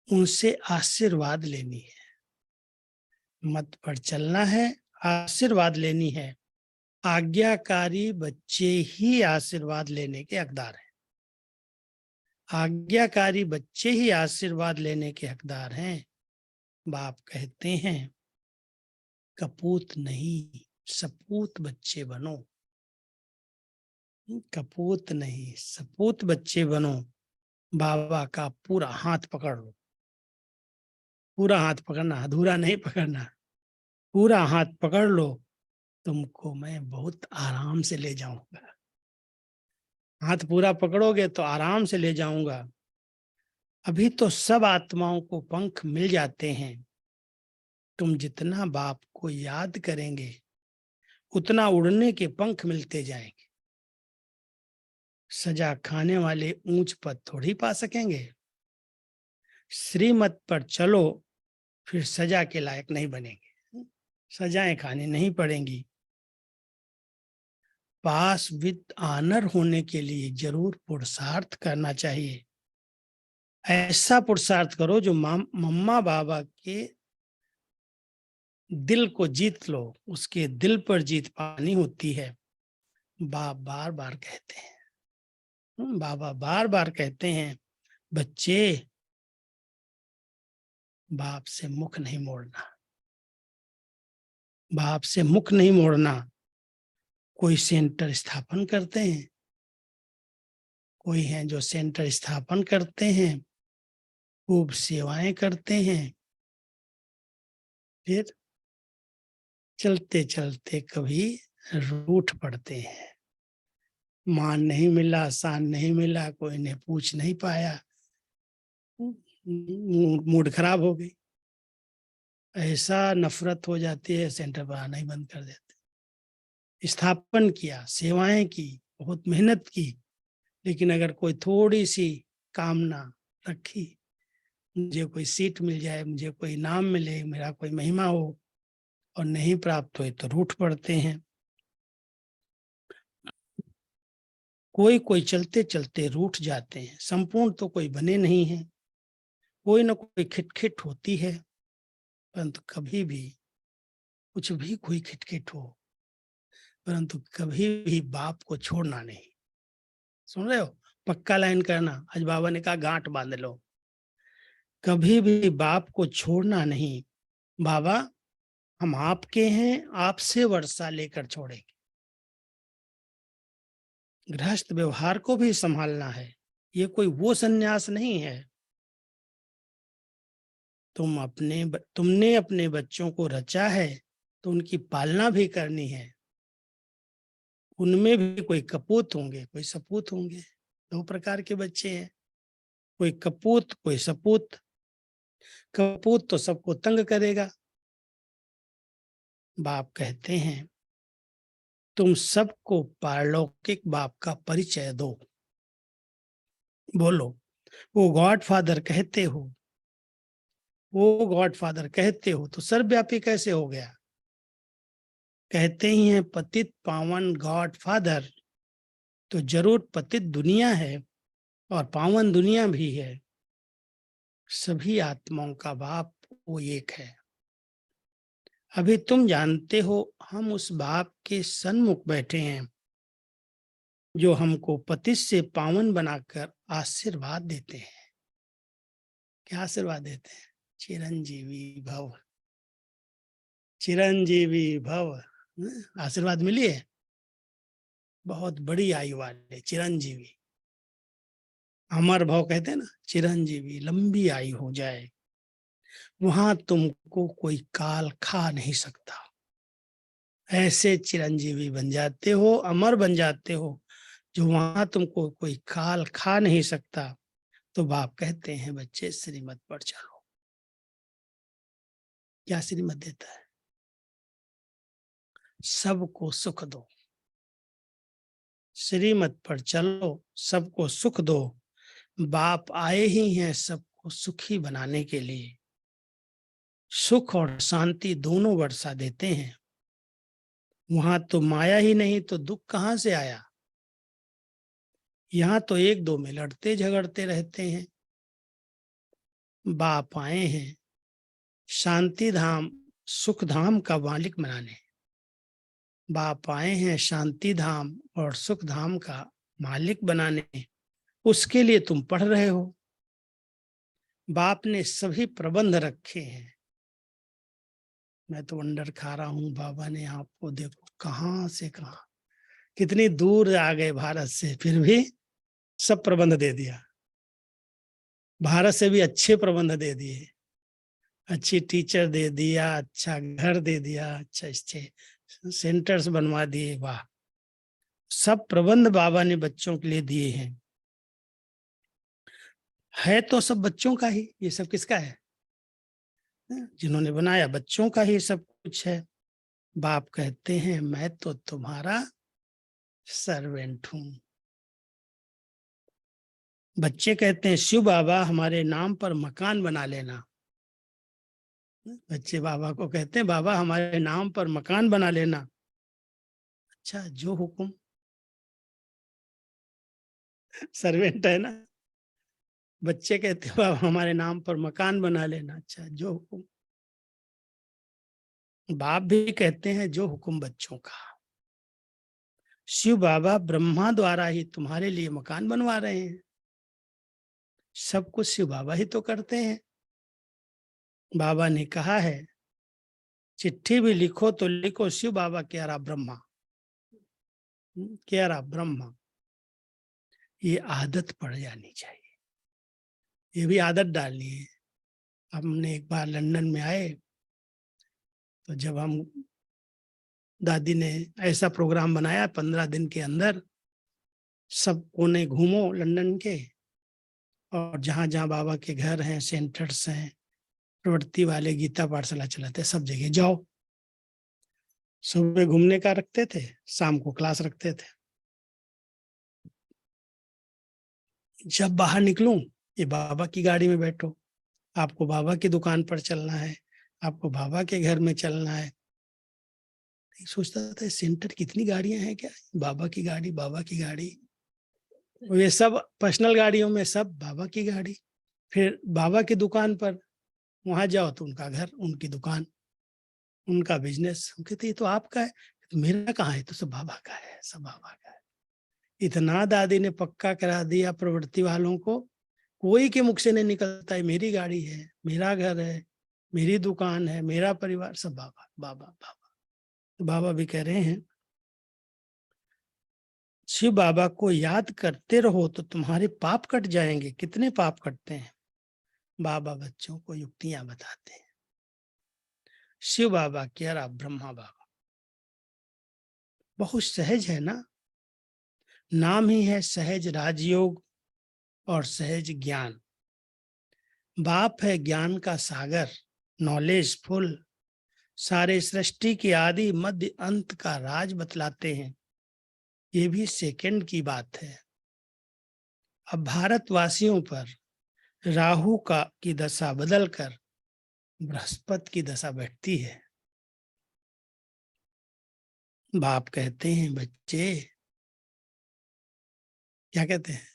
Speaker 1: उनसे आशीर्वाद लेनी है। मत पर चलना है, आशीर्वाद लेनी है। आज्ञाकारी बच्चे ही आशीर्वाद लेने के हकदार हैं। आज्ञाकारी बच्चे ही आशीर्वाद लेने के हकदार हैं। बाप कहते हैं कपूत नहीं, सपूत बच्चे बनो। कपूत नहीं, सपूत बच्चे बनो। बाबा का पूरा हाथ पकड़ लो। पूरा हाथ पकड़ना, अधूरा नहीं पकड़ना, पूरा हाथ पकड़ लो। तुमको मैं बहुत आराम से ले जाऊंगा। हाथ पूरा पकड़ोगे तो आराम से ले जाऊंगा। अभी तो सब आत्माओं को पंख मिल जाते हैं। तुम जितना बाप को याद करेंगे उतना उड़ने के पंख मिलते जाएंगे। सजा खाने वाले ऊंच पद थोड़ी पा सकेंगे। श्रीमत पर चलो, फिर सजा के लायक नहीं बनेंगे, सजाएं खानी नहीं पड़ेंगी। पास विद आनर होने के लिए जरूर पुरुषार्थ करना चाहिए। ऐसा पुरुषार्थ करो जो मम्मा बाबा के दिल को जीत लो, उसके दिल पर जीत पानी होती है। बाप बार बार कहते हैं, बाबा बार बार कहते हैं, बच्चे बाप से मुख नहीं मोड़ना, बाप से मुख नहीं मोड़ना। कोई सेंटर स्थापन करते हैं, कोई हैं जो सेंटर स्थापन करते हैं, खूब सेवाएं करते हैं, फिर चलते चलते कभी रूठ पड़ते हैं। मान नहीं मिला, सान नहीं मिला, कोई ने पूछ नहीं पाया, मूड खराब हो गई। ऐसा नफरत हो जाती है, सेंटर पर आना ही बंद कर देते। स्थापन किया, सेवाएं की, बहुत मेहनत की, लेकिन अगर कोई थोड़ी सी कामना रखी, मुझे कोई सीट मिल जाए, मुझे कोई नाम मिले, मेरा कोई महिमा हो, और नहीं प्राप्त हुए तो रूठ पड़ते हैं। कोई कोई चलते चलते रूठ जाते हैं, संपूर्ण तो कोई बने नहीं है। कोई ना कोई खिटखिट होती है, परंतु कभी भी कुछ भी कोई खिटखिट हो, परंतु कभी भी बाप को छोड़ना नहीं। सुन रहे हो? पक्का लाइन करना। आज बाबा ने कहा गांठ बांध लो, कभी भी बाप को छोड़ना नहीं। बाबा हम आपके हैं, आपसे वर्षा लेकर छोड़ेंगे। गृहस्थ व्यवहार को भी संभालना है, ये कोई वो सन्यास नहीं है। तुमने अपने बच्चों को रचा है तो उनकी पालना भी करनी है। उनमें भी कोई कपूत होंगे, कोई सपूत होंगे। दो प्रकार के बच्चे हैं, कोई कपूत, कोई सपूत। कपूत तो सबको तंग करेगा। बाप कहते हैं तुम सबको पारलौकिक बाप का परिचय दो। बोलो, वो गॉडफादर कहते हो, वो गॉडफादर कहते हो तो सर्वव्यापी कैसे हो गया? कहते ही हैं पतित पावन गॉडफादर, तो जरूर पतित दुनिया है और पावन दुनिया भी है। सभी आत्माओं का बाप वो एक है। अभी तुम जानते हो हम उस बाप के सन्मुख बैठे हैं जो हमको पतित से पावन बनाकर आशीर्वाद देते हैं। क्या आशीर्वाद देते हैं? चिरंजीवी भव, चिरंजीवी भव। आशीर्वाद मिली है, बहुत बड़ी आयु वाले चिरंजीवी। अमर भव कहते हैं ना, चिरंजीवी, लंबी आयु हो जाए। वहां तुमको कोई काल खा नहीं सकता। ऐसे चिरंजीवी बन जाते हो, अमर बन जाते हो, जो वहां तुमको कोई काल खा नहीं सकता। तो बाप कहते हैं बच्चे श्रीमत पर चलो। क्या श्रीमत देता है? सबको सुख दो। श्रीमत पर चलो, सबको सुख दो। बाप आए ही हैं सबको सुखी बनाने के लिए। सुख और शांति दोनों वर्षा देते हैं। वहां तो माया ही नहीं तो दुख कहां से आया? यहाँ तो एक दो में लड़ते झगड़ते रहते हैं। बाप आए हैं शांति धाम, सुख धाम का मालिक बनाने। बाप आए हैं शांति धाम और सुख धाम का मालिक बनाने। उसके लिए तुम पढ़ रहे हो। बाप ने सभी प्रबंध रखे हैं। मैं तो अंडर खा रहा हूं, बाबा ने आपको देखो कहां से कहां, कितनी दूर आ गए भारत से, फिर भी सब प्रबंध दे दिया। भारत से भी अच्छे प्रबंध दे दिए, अच्छी टीचर दे दिया, अच्छा घर दे दिया, अच्छा अच्छे सेंटर्स बनवा दिए। वाह, सब प्रबंध बाबा ने बच्चों के लिए दिए हैं। है तो सब बच्चों का ही, ये सब किसका है? जिन्होंने बनाया बच्चों का ही सब कुछ है। बाप कहते हैं मैं तो तुम्हारा सर्वेंट हूं। बच्चे कहते हैं शिव बाबा हमारे नाम पर मकान बना लेना। बच्चे बाबा को कहते हैं बाबा हमारे नाम पर मकान बना लेना। अच्छा, जो हुक्म। सर्वेंट है ना। बच्चे कहते हैं बाबा हमारे नाम पर मकान बना लेना। अच्छा, जो हुक्म। बाप भी कहते हैं जो हुक्म बच्चों का। शिव बाबा ब्रह्मा द्वारा ही तुम्हारे लिए मकान बनवा रहे हैं। सब कुछ शिव बाबा ही तो करते हैं। बाबा ने कहा है चिट्ठी भी लिखो तो लिखो शिव बाबा कह रहा ब्रह्मा। कह रहा ब्रह्मा। ये आदत पड़ जानी चाहिए। ये भी आदत डालनी है। हमने एक बार लंदन में आए तो जब हम दादी ने ऐसा प्रोग्राम बनाया 15 दिन के अंदर सब कोने घूमो लंदन के, और जहां जहां बाबा के घर हैं, सेंटर्स हैं, प्रवृत्ति वाले गीता पाठशाला चलाते, सब जगह जाओ। सुबह घूमने का रखते थे, शाम को क्लास रखते थे। जब बाहर निकलूं ये बाबा की गाड़ी में बैठो, आपको बाबा की दुकान पर चलना है, आपको बाबा के घर में चलना है। सोचता था सेंटर कितनी गाड़ियां हैं क्या, बाबा की गाड़ी, बाबा की गाड़ी। ये सब पर्सनल गाड़ियों में सब बाबा की गाड़ी। फिर बाबा की दुकान पर वहां जाओ तो उनका घर, उनकी दुकान, उनका बिजनेस। हम कहते ये तो आपका है। तो मेरा कहाँ है? तो सब बाबा का है, सब बाबा का है। इतना दादी ने पक्का करा दिया प्रवृत्ति वालों को, कोई के मुख से नहीं निकलता है मेरी गाड़ी है, मेरा घर है, मेरी दुकान है, मेरा परिवार, सब बाबा बाबा बाबा। तो बाबा भी कह रहे हैं शिव बाबा को याद करते रहो तो तुम्हारे पाप कट जाएंगे। कितने पाप कटते हैं? बाबा बच्चों को युक्तियां बताते हैं। शिव बाबा कह रहा ब्रह्मा बाबा। बहुत सहज है ना, नाम ही है सहज राजयोग और सहज ज्ञान। बाप है ज्ञान का सागर, नॉलेज फुल, सारे सृष्टि के आदि मध्य अंत का राज बतलाते हैं। ये भी सेकंड की बात है। अब भारतवासियों पर राहु का की दशा बदलकर बृहस्पति की दशा बैठती है। बाप कहते हैं बच्चे, क्या कहते हैं?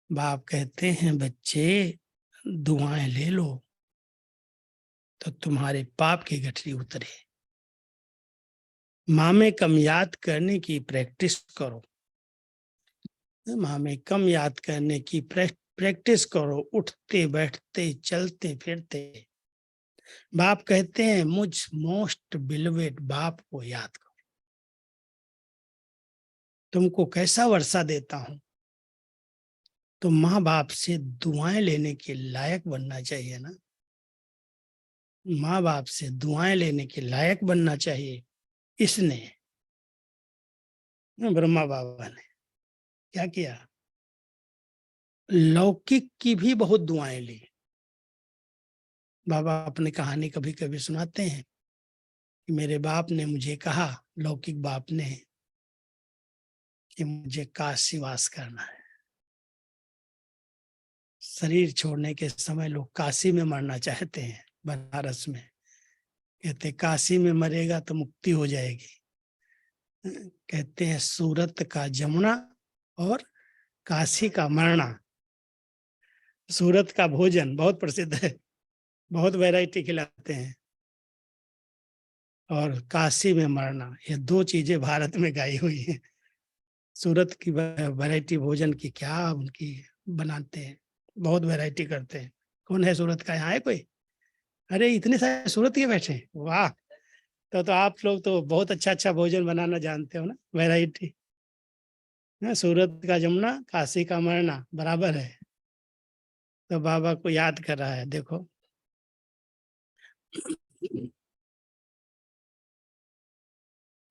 Speaker 1: बाप कहते हैं बच्चे दुआएं ले लो तो तुम्हारे पाप की गठरी उतरे। माँ में कम याद करने की प्रैक्टिस करो। माँ में कम याद करने की प्रैक्टिस करो, उठते बैठते चलते फिरते। बाप कहते हैं मुझ मोस्ट बिलवेड बाप को याद करो। तुमको कैसा वर्षा देता हूं, तो माँ बाप से दुआएं लेने के लायक बनना चाहिए ना। माँ बाप से दुआएं लेने के लायक बनना चाहिए। इसने ब्रह्मा बाबा ने क्या किया? लौकिक की भी बहुत दुआएं ली। बाबा अपनी कहानी कभी कभी सुनाते हैं कि मेरे बाप ने मुझे कहा, लौकिक बाप ने, कि मुझे काशीवास करना है। शरीर छोड़ने के समय लोग काशी में मरना चाहते हैं, बनारस में। कहते काशी में मरेगा तो मुक्ति हो जाएगी। कहते हैं सूरत का जमुना और काशी का मरना। सूरत का भोजन बहुत प्रसिद्ध है, बहुत वैरायटी खिलाते हैं, और काशी में मरना, ये दो चीजें भारत में गाई हुई हैं। सूरत की वैरायटी भोजन की क्या उनकी बनाते हैं, बहुत वैरायटी करते हैं। कौन है सूरत का? यहाँ है कोई? अरे इतने सारे सूरत के बैठे, वाह। तो आप लोग तो बहुत अच्छा अच्छा भोजन बनाना जानते हो ना, वैरायटी। सूरत का जमुना, काशी का मरना बराबर है। तो बाबा को याद कर रहा है, देखो।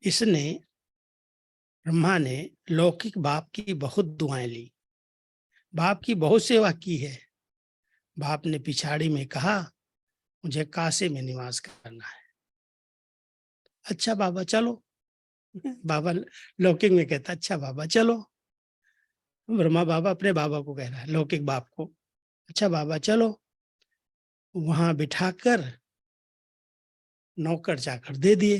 Speaker 1: इसने ब्रह्मा ने लौकिक बाप की बहुत दुआएं ली, बाप की बहुत सेवा की है। बाप ने पिछाड़ी में कहा, मुझे काशी में निवास करना है। अच्छा बाबा चलो। बाबा लौकिक में कहता, अच्छा बाबा चलो। ब्रह्मा बाबा अपने बाबा को कह रहा है, लौकिक बाप को, अच्छा बाबा चलो। वहां बिठाकर नौकर चाकर दे दिए।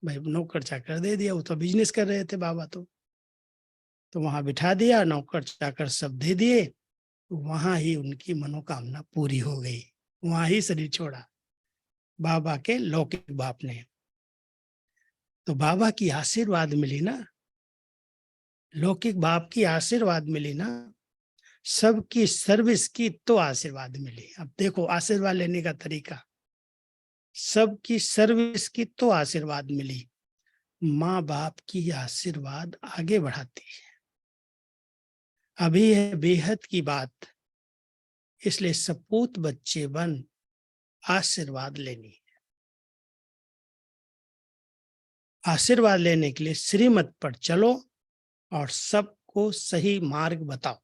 Speaker 1: भाई नौकर चाकर दे दिया, वो तो बिजनेस कर रहे थे बाबा तो वहां बिठा दिया, नौकर चाकर सब दे दिए। वहां ही उनकी मनोकामना पूरी हो गई, वहां ही शरीर छोड़ा बाबा के लौकिक बाप ने। तो बाबा की आशीर्वाद मिली ना, लौकिक बाप की आशीर्वाद मिली ना, सबकी सर्विस की तो आशीर्वाद मिली। अब देखो आशीर्वाद लेने का तरीका, सबकी सर्विस की तो आशीर्वाद मिली। माँ बाप की आशीर्वाद आगे बढ़ाती है। अभी है बेहद की बात, इसलिए सपूत बच्चे बन आशीर्वाद लेनी है। आशीर्वाद लेने के लिए श्रीमत पर चलो और सबको सही मार्ग बताओ।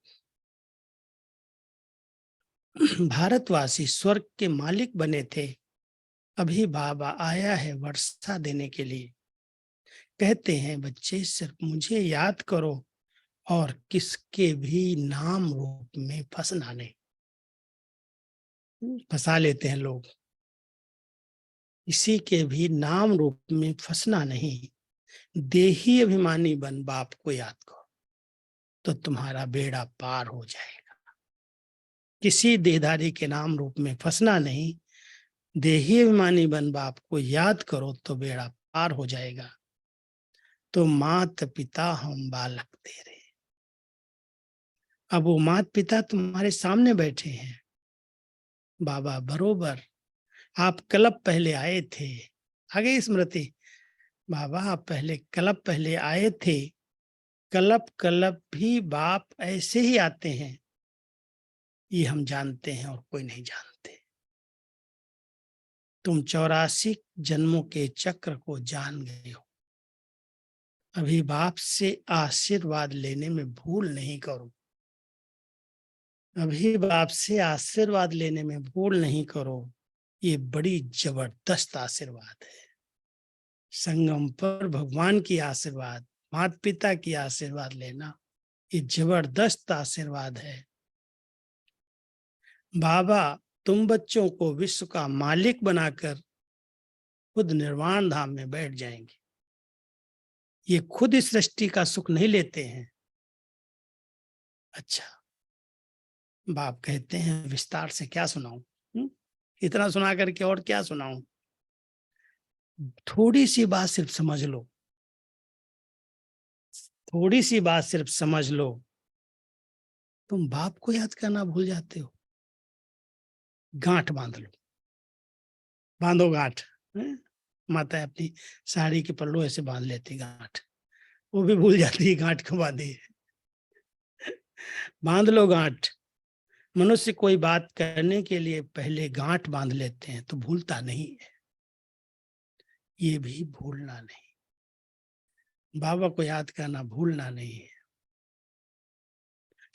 Speaker 1: भारतवासी स्वर्ग के मालिक बने थे, अभी बाबा आया है वर्षा देने के लिए। कहते हैं बच्चे सिर्फ मुझे याद करो और किसके भी नाम रूप में फंसना नहीं। फंसा लेते हैं लोग, किसी के भी नाम रूप में फंसना नहीं। देही अभिमानी बन बाप को याद करो तो तुम्हारा बेड़ा पार हो जाएगा। किसी देहधारी के नाम रूप में फंसना नहीं, देही अभिमानी बन बाप को याद करो तो बेड़ा पार हो जाएगा। तो मात पिता हम बालक तेरे, अब वो मात पिता तुम्हारे सामने बैठे हैं। बाबा बरोबर, आप कल्प पहले आए थे, आगे स्मृति, बाबा आप कल्प पहले आए थे, कल्प कल्प भी बाप ऐसे ही आते हैं, ये हम जानते हैं और कोई नहीं जानते। तुम 84 जन्मों के चक्र को जान गए हो, अभी बाप से आशीर्वाद लेने में भूल नहीं करो। अभी बाप से आशीर्वाद लेने में भूल नहीं करो, ये बड़ी जबरदस्त आशीर्वाद है। संगम पर भगवान की आशीर्वाद, माता पिता की आशीर्वाद लेना, ये जबरदस्त आशीर्वाद है। बाबा तुम बच्चों को विश्व का मालिक बनाकर खुद निर्वाण धाम में बैठ जाएंगे। ये खुद इस सृष्टि का सुख नहीं लेते हैं। अच्छा, बाप कहते हैं विस्तार से क्या सुनाऊं? इतना सुना करके और क्या सुनाऊं? थोड़ी सी बात सिर्फ समझ लो, थोड़ी सी बात सिर्फ समझ लो, तुम बाप को याद करना भूल जाते हो। गांठ बांध लो, बांधो गांठ। माता अपनी साड़ी के पल्लू ऐसे बांध लेती गांठ, वो भी भूल जाती है गांठ को बांधी है। बांध लो गांठ। मनुष्य कोई बात करने के लिए पहले गांठ बांध लेते हैं तो भूलता नहीं है, ये भी भूलना नहीं। बाबा को याद करना भूलना नहीं है।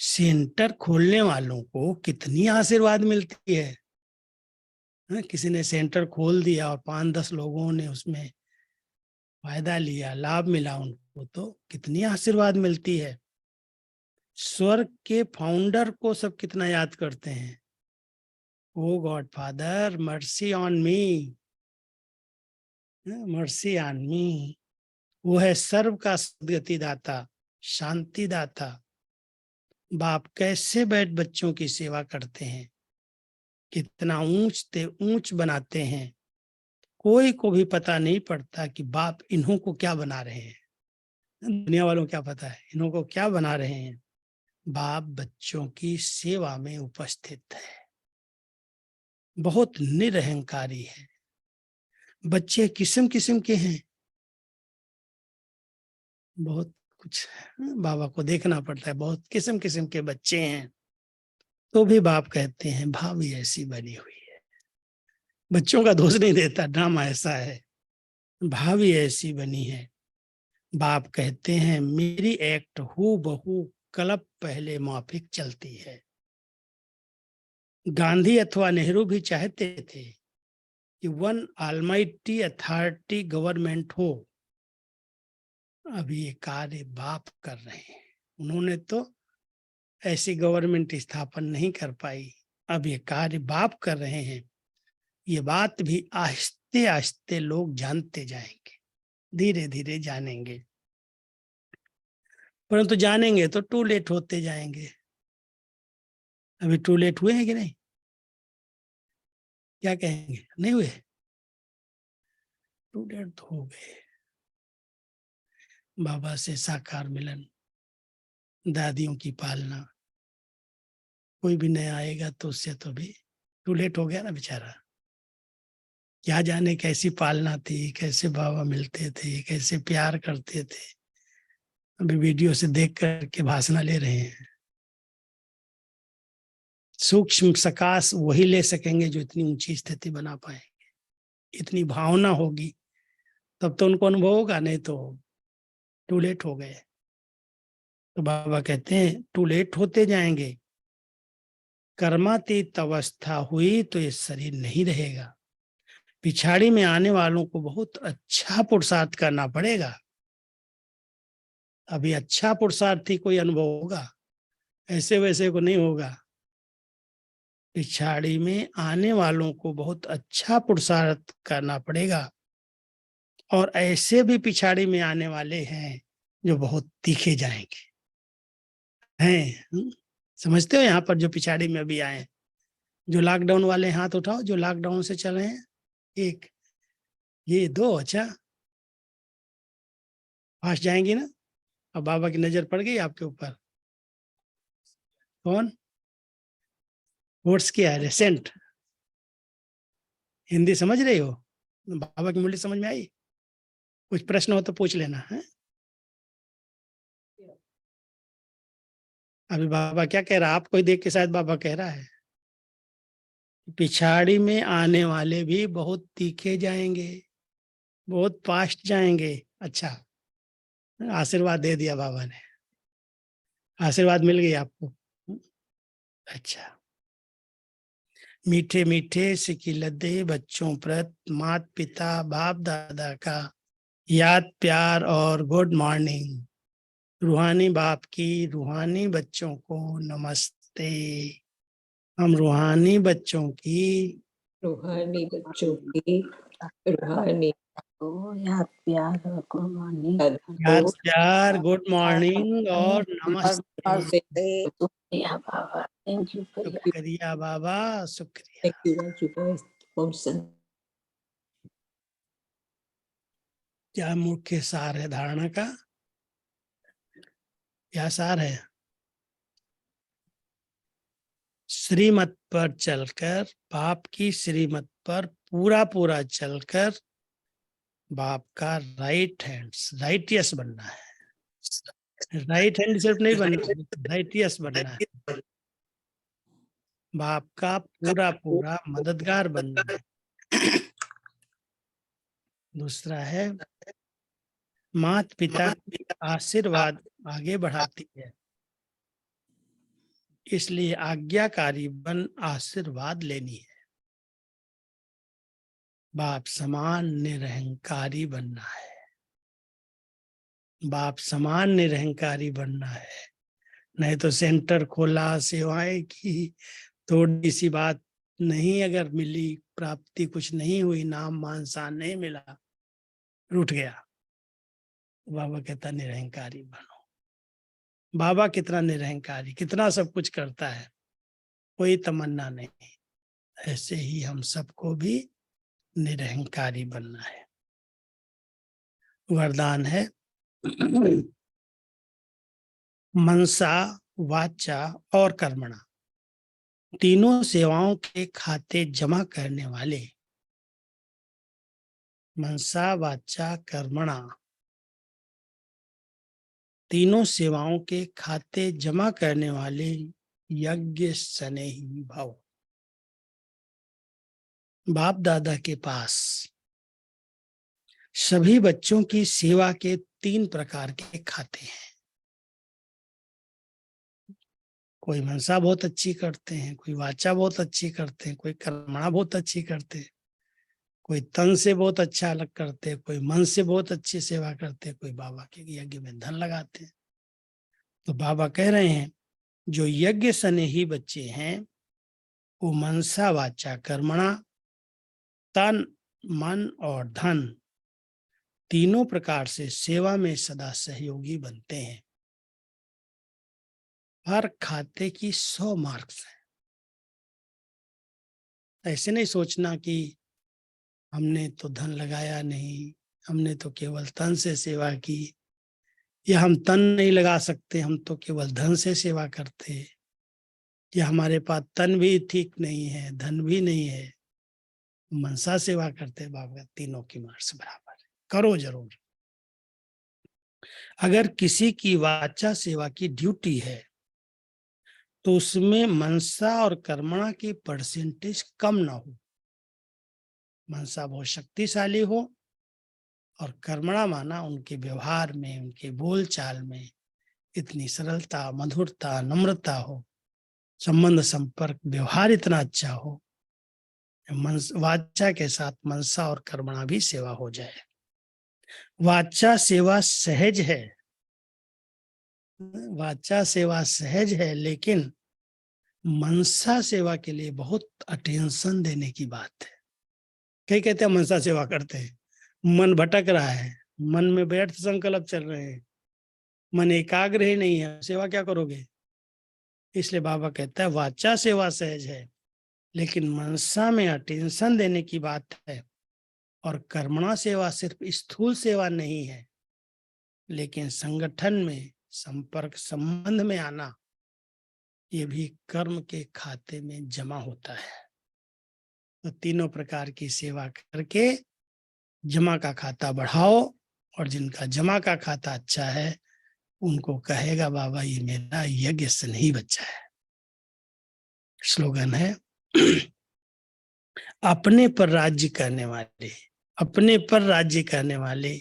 Speaker 1: सेंटर खोलने वालों को कितनी आशीर्वाद मिलती है। किसी ने सेंटर खोल दिया और 5-10 लोगों ने उसमें फायदा लिया, लाभ मिला उनको, तो कितनी आशीर्वाद मिलती है। स्वर्ग के फाउंडर को सब कितना याद करते हैं, oh God father mercy on me, mercy on me. वो है सर्व का सद्गति दाता, शांति दाता। बाप कैसे बैठ बच्चों की सेवा करते हैं, कितना ऊंच बनाते हैं। कोई को भी पता नहीं पड़ता कि बाप इन्हों को क्या बना रहे हैं। दुनिया वालों को क्या पता है इन्हों को क्या बना रहे हैं। बाप बच्चों की सेवा में उपस्थित है, बहुत निरहंकारी है। बच्चे किस्म किस्म के हैं, बहुत कुछ बाबा को देखना पड़ता है, बहुत किस्म किस्म के बच्चे हैं। तो भी बाप कहते हैं भावी ऐसी बनी हुई है। बच्चों का दोष नहीं देता, ड्रामा ऐसा है, भावी ऐसी बनी है। बाप कहते हैं मेरी एक्ट हूबहू कल्प पहले माफिक चलती है। गांधी अथवा नेहरू भी चाहते थे कि वन ऑलमाइटी अथॉरिटी गवर्नमेंट हो। अभी ये कार्य बाप कर रहे हैं। उन्होंने तो ऐसी गवर्नमेंट स्थापन नहीं कर पाई, अब ये कार्य बाप कर रहे हैं। ये बात भी आहिस्ते आहिस्ते लोग जानते जाएंगे, धीरे धीरे जानेंगे, परंतु जानेंगे तो टू लेट होते जाएंगे। अभी टू लेट हुए हैं कि नहीं? क्या कहेंगे? नहीं हुए? टू लेट तो हो गए। बाबा से साकार मिलन, दादियों की पालना, कोई भी नया आएगा तो उससे तो भी टू लेट हो गया ना बेचारा। क्या जाने कैसी पालना थी, कैसे बाबा मिलते थे, कैसे प्यार करते थे। अभी वीडियो से देख करके भाषण ले रहे हैं। सूक्ष्म सकाश वही ले सकेंगे जो इतनी ऊंची स्थिति बना पाएंगे, इतनी भावना होगी तब तो उनको अनुभव होगा, नहीं तो टू लेट हो गए। तो बाबा कहते हैं टू लेट होते जाएंगे। कर्मातीत अवस्था हुई तो ये शरीर नहीं रहेगा। पिछाड़ी में आने वालों को बहुत अच्छा पुरुषार्थ करना पड़ेगा। अभी अच्छा पुरुषार्थी कोई अनुभव होगा, ऐसे वैसे को नहीं होगा। पिछाड़ी में आने वालों को बहुत अच्छा पुरुषार्थ करना पड़ेगा। और ऐसे भी पिछाड़ी में आने वाले हैं जो बहुत तीखे जाएंगे हैं। समझते हो? यहाँ पर जो पिछाड़ी में अभी आए, जो लॉकडाउन वाले हाथ उठाओ, जो लॉकडाउन से चल रहे हैं। एक, ये दो, अच्छा फास्ट जाएंगी ना। अब बाबा की नजर पड़ गई आपके ऊपर। कौन? कोर्स किया है रिसेंट? हिंदी समझ रही हो? बाबा की मुरली समझ में आई? कुछ प्रश्न हो तो पूछ लेना है। अभी बाबा क्या कह रहा है? आपको ही देख के शायद बाबा कह रहा है पिछाड़ी में आने वाले भी बहुत तीखे जाएंगे, बहुत फास्ट जाएंगे। अच्छा, आशीर्वाद दे दिया बाबा ने, आशीर्वाद मिल गई आपको। अच्छा, मीठे मीठे सिकिलदे बच्चों प्रत मात पिता बाप दादा का याद प्यार और गुड मॉर्निंग। रूहानी बाप की रूहानी बच्चों को नमस्ते। हम रूहानी बच्चों की
Speaker 3: रूहानी बच्चों की रूहानी
Speaker 4: याद प्यार और गुड मॉर्निंग।
Speaker 1: याद प्यार गुड मॉर्निंग और नमस्ते।
Speaker 4: नमस्ते। शुक्रिया बाबा, थैंक यू फॉर योर
Speaker 1: शुक्रिया बाबा, शुक्रिया।
Speaker 3: Thank you, Raju guys. Om Shanti.
Speaker 1: क्या मुख्य सार है धारणा का? क्या सार है? श्रीमत पर चलकर, बाप की श्रीमत पर पूरा पूरा चलकर बाप का राइट हैंड, राइटियस बनना है। राइट हैंड सिर्फ नहीं बनना है, राइटियस बनना है। बाप का पूरा पूरा मददगार बनना है। दूसरा है माता पिता की आशीर्वाद आगे बढ़ाती है, इसलिए आज्ञाकारी बन आशीर्वाद लेनी है। बाप समान निरहंकारी बनना है। बाप समान निरहंकारी बनना है। नहीं तो सेंटर खोला, सेवाएं की, थोड़ी सी बात नहीं अगर मिली, प्राप्ति कुछ नहीं हुई, नाम मान शान नहीं मिला, रूठ गया। बाबा कहता निरहंकारी बनो। बाबा कितना निरहंकारी, कितना सब कुछ करता है, कोई तमन्ना नहीं। ऐसे ही हम सबको भी निरहंकारी बनना है। वरदान है मनसा वाचा और कर्मणा, तीनों सेवाओं के खाते जमा करने वाले। मनसा वाचा कर्मणा, तीनों सेवाओं के खाते जमा करने वाले यज्ञ स्नेही भव। बाप दादा के पास सभी बच्चों की सेवा के 3 प्रकार के खाते हैं। कोई मनसा बहुत अच्छी करते हैं, कोई वाचा बहुत अच्छी करते हैं, कोई कर्मणा बहुत अच्छी करते हैं, कोई तन से बहुत अच्छा अलग करते हैं, कोई मन से बहुत अच्छी सेवा करते हैं, कोई बाबा के यज्ञ में धन लगाते हैं। तो बाबा कह रहे हैं जो यज्ञ स्नेही बच्चे हैं वो मनसा वाचा कर्मणा तन मन और धन तीनों प्रकार से सेवा में सदा सहयोगी बनते हैं। हर खाते की 100 मार्क्स हैं। ऐसे नहीं सोचना कि हमने तो धन लगाया नहीं, हमने तो केवल तन से सेवा की, या हम तन नहीं लगा सकते, हम तो केवल धन से सेवा करते, या हमारे पास तन भी ठीक नहीं है, धन भी नहीं है, मनसा सेवा करते। बाबा तीनों की मार्क्स बराबर है, करो जरूर। अगर किसी की वाचा सेवा की ड्यूटी है तो उसमें मनसा और कर्मणा की परसेंटेज कम ना हो। मनसा बहुत शक्तिशाली हो और कर्मणा माना उनके व्यवहार में, उनके बोलचाल में इतनी सरलता, मधुरता, नम्रता हो, संबंध संपर्क व्यवहार इतना अच्छा हो, वाचा के साथ मनसा और कर्मणा भी सेवा हो जाए। वाचा सेवा सहज है, वाचा सेवा सहज है, लेकिन मनसा सेवा के लिए बहुत अटेंशन देने की बात है। कई कहते हैं मनसा सेवा करते हैं, मन भटक रहा है, मन में व्यर्थ संकल्प चल रहे हैं, मन एकाग्र ही नहीं है, सेवा क्या करोगे? इसलिए बाबा कहता है वाचा सेवा सहज है, लेकिन मनसा में अटेंशन देने की बात है। और कर्मणा सेवा सिर्फ स्थूल सेवा नहीं है, लेकिन संगठन में संपर्क संबंध में आना ये भी कर्म के खाते में जमा होता है। तो तीनों प्रकार की सेवा करके जमा का खाता बढ़ाओ, और जिनका जमा का खाता अच्छा है उनको कहेगा बाबा ये मेरा यज्ञ स्नेही बच्चा है। स्लोगन है अपने पर राज्य करने वाले, अपने पर राज्य करने वाले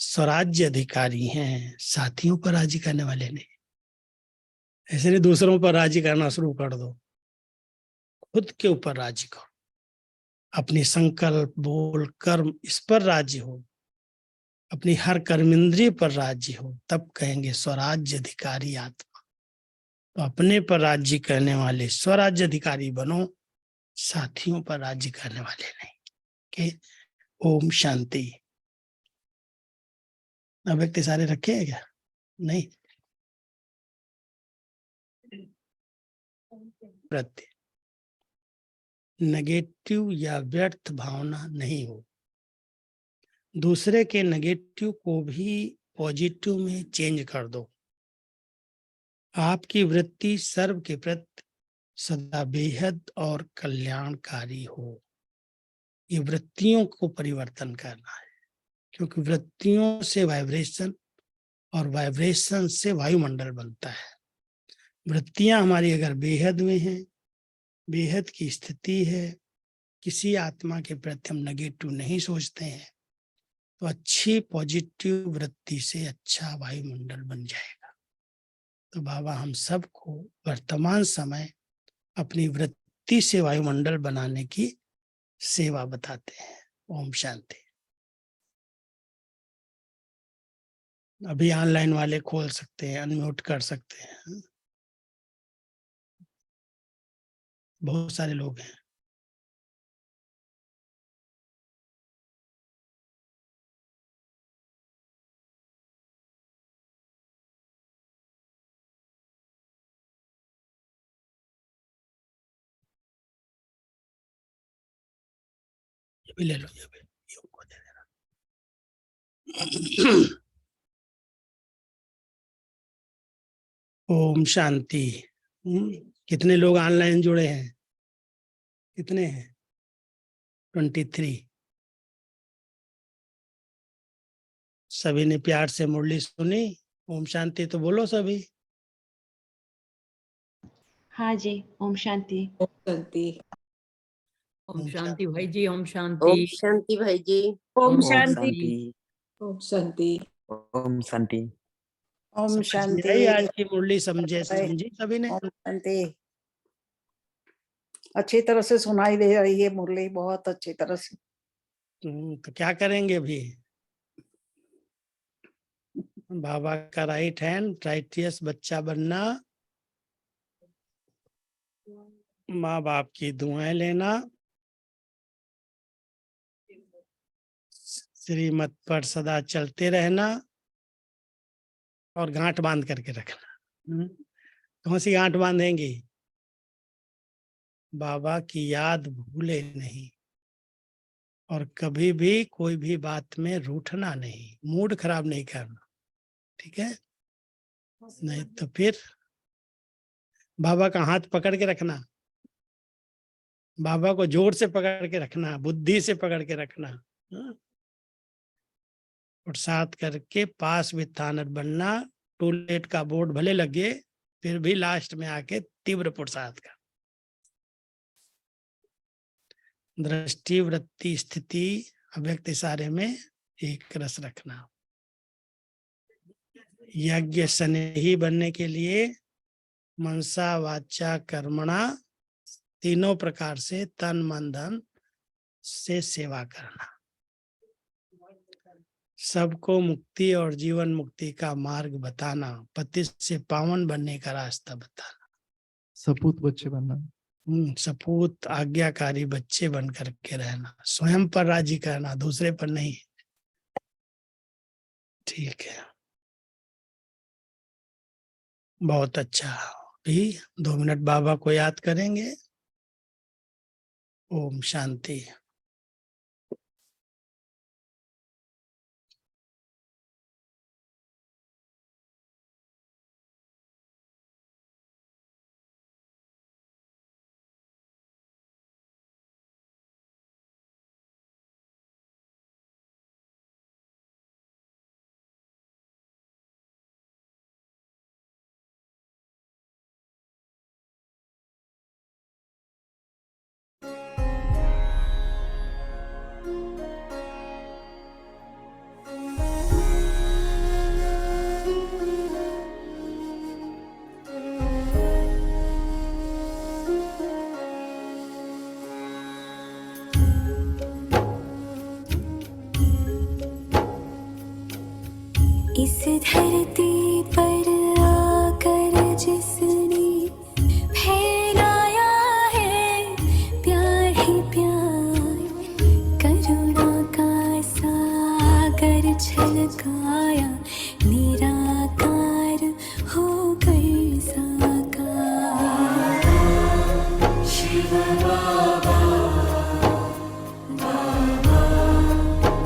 Speaker 1: स्वराज्य अधिकारी हैं, साथियों पर राज्य करने वाले नहीं। ऐसे नहीं दूसरों पर राज्य करना शुरू कर दो, खुद के ऊपर राज्य करो। अपनी संकल्प, बोल, कर्म इस पर राज्य हो, अपनी हर कर्मेंद्रिय पर राज्य हो, तब कहेंगे स्वराज्य अधिकारी आत्मा। तो अपने पर राज्य करने वाले स्वराज्य अधिकारी बनो, साथियों पर राज्य करने वाले नहीं। के ओम शांति। अव्यक्त सारे रखे हैं क्या? नहीं। प्रत्यय नेगेटिव या व्यर्थ भावना नहीं हो, दूसरे के नेगेटिव को भी पॉजिटिव में चेंज कर दो। आपकी वृत्ति सर्व के प्रति सदा बेहद और कल्याणकारी हो। ये वृत्तियों को परिवर्तन करना है, क्योंकि वृत्तियों से वाइब्रेशन और वाइब्रेशन से वायुमंडल बनता है। वृत्तियां हमारी अगर बेहद में हैं, बेहद की स्थिति है, किसी आत्मा के प्रति हम नेगेटिव नहीं सोचते हैं, तो अच्छी पॉजिटिव वृत्ति से अच्छा वायुमंडल बन जाएगा। तो बाबा हम सबको वर्तमान समय अपनी वृत्ति से वायुमंडल बनाने की सेवा बताते हैं। ओम शांति। अभी ऑनलाइन वाले खोल सकते हैं, अनम्यूट कर सकते हैं, बहुत सारे लोग हैं। ये भी ले लो, ये भी, ये उनको दे देना। ओम शांति। कितने लोग ऑनलाइन जुड़े हैं? कितने हैं? 23। सभी ने प्यार से मुरली सुनी? ओम शांति तो बोलो सभी।
Speaker 5: हाँ जी, ओम शांति।
Speaker 3: शांति। ओम शांति भाई जी, ओम
Speaker 5: ओम
Speaker 3: शांति।
Speaker 5: शांति भाई जी।
Speaker 6: ओम शांति।
Speaker 3: ओम शांति।
Speaker 6: ओम शांति।
Speaker 7: ओम
Speaker 1: समझ में
Speaker 7: शांति।
Speaker 1: आई आज की मुरली? समझी सभी ने?
Speaker 7: ओम शांति। अच्छी तरह से सुनाई दे रही है मुरली, बहुत अच्छी तरह से।
Speaker 1: तो क्या करेंगे अभी? बाबा का राइट हैंड, राइटियस बच्चा बनना, माँ बाप की दुआएं लेना, श्रीमत पर सदा चलते रहना और गांठ बांध करके रखना। कौन सी गांठ बांधेंगी? बाबा की याद भूले नहीं और कभी भी कोई भी बात में रूठना नहीं, मूड खराब नहीं करना, ठीक है? नहीं तो फिर बाबा का हाथ पकड़ के रखना, बाबा को जोर से पकड़ के रखना, बुद्धि से पकड़ के रखना, और साथ करके पास वित्थानर बनना। टूलेट का बोर्ड भले लगे फिर भी लास्ट में आके तीव्र पुरुषार्थ का दृष्टि, वृत्ति, स्थिति, अव्यक्त इशारे में एक रस रखना। यज्ञ स्नेही बनने के लिए मनसा वाचा कर्मणा तीनों प्रकार से तन मन धन से सेवा करना। सबको मुक्ति और जीवन मुक्ति का मार्ग बताना, पति से पावन बनने का रास्ता बताना।
Speaker 2: सपूत बच्चे बनना।
Speaker 1: सपूत आज्ञाकारी बच्चे बन करके रहना, स्वयं पर राजी करना, दूसरे पर नहीं। ठीक है, बहुत अच्छा। भी 2 मिनट बाबा को याद करेंगे। ओम शांति।
Speaker 8: इस धरती पर आकर जिसने फैलाया है प्यार ही प्यार, करुणा का सागर छलकाया, निराकार होकर साकार। शिव बाबा, बाबा,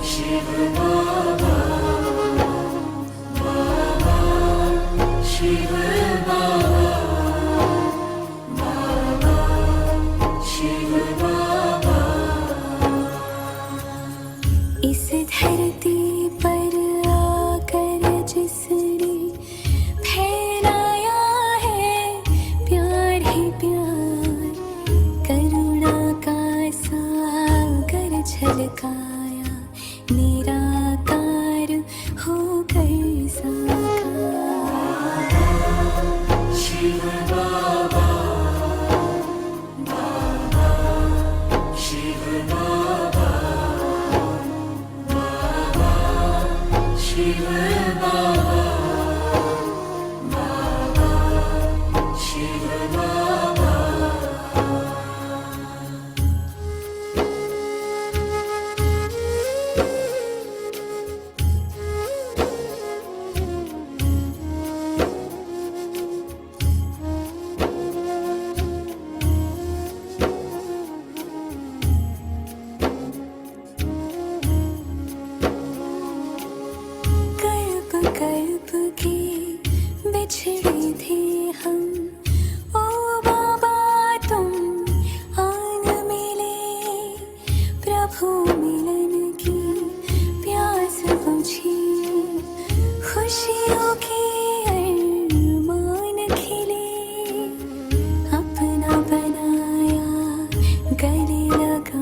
Speaker 8: शिव बाबा, शिव बाबा, बाबा, शिव बाबा। इस धरती पर आकर जिसने फैलाया है प्यार ही प्यार, करुणा का सागर छलकाया, निराकार होकर साकार। शिव बाबा, बाबा, शिव बाबा, बाबा, शिव बाबा, बाबा, शिव बाबा। कल्प के बिछड़े थे हम, ओ बाबा तुम आन मिले, प्रभु मिलन की प्यास बुझी, खुशियों के अरमान खिले, अपना बनाया गले लगा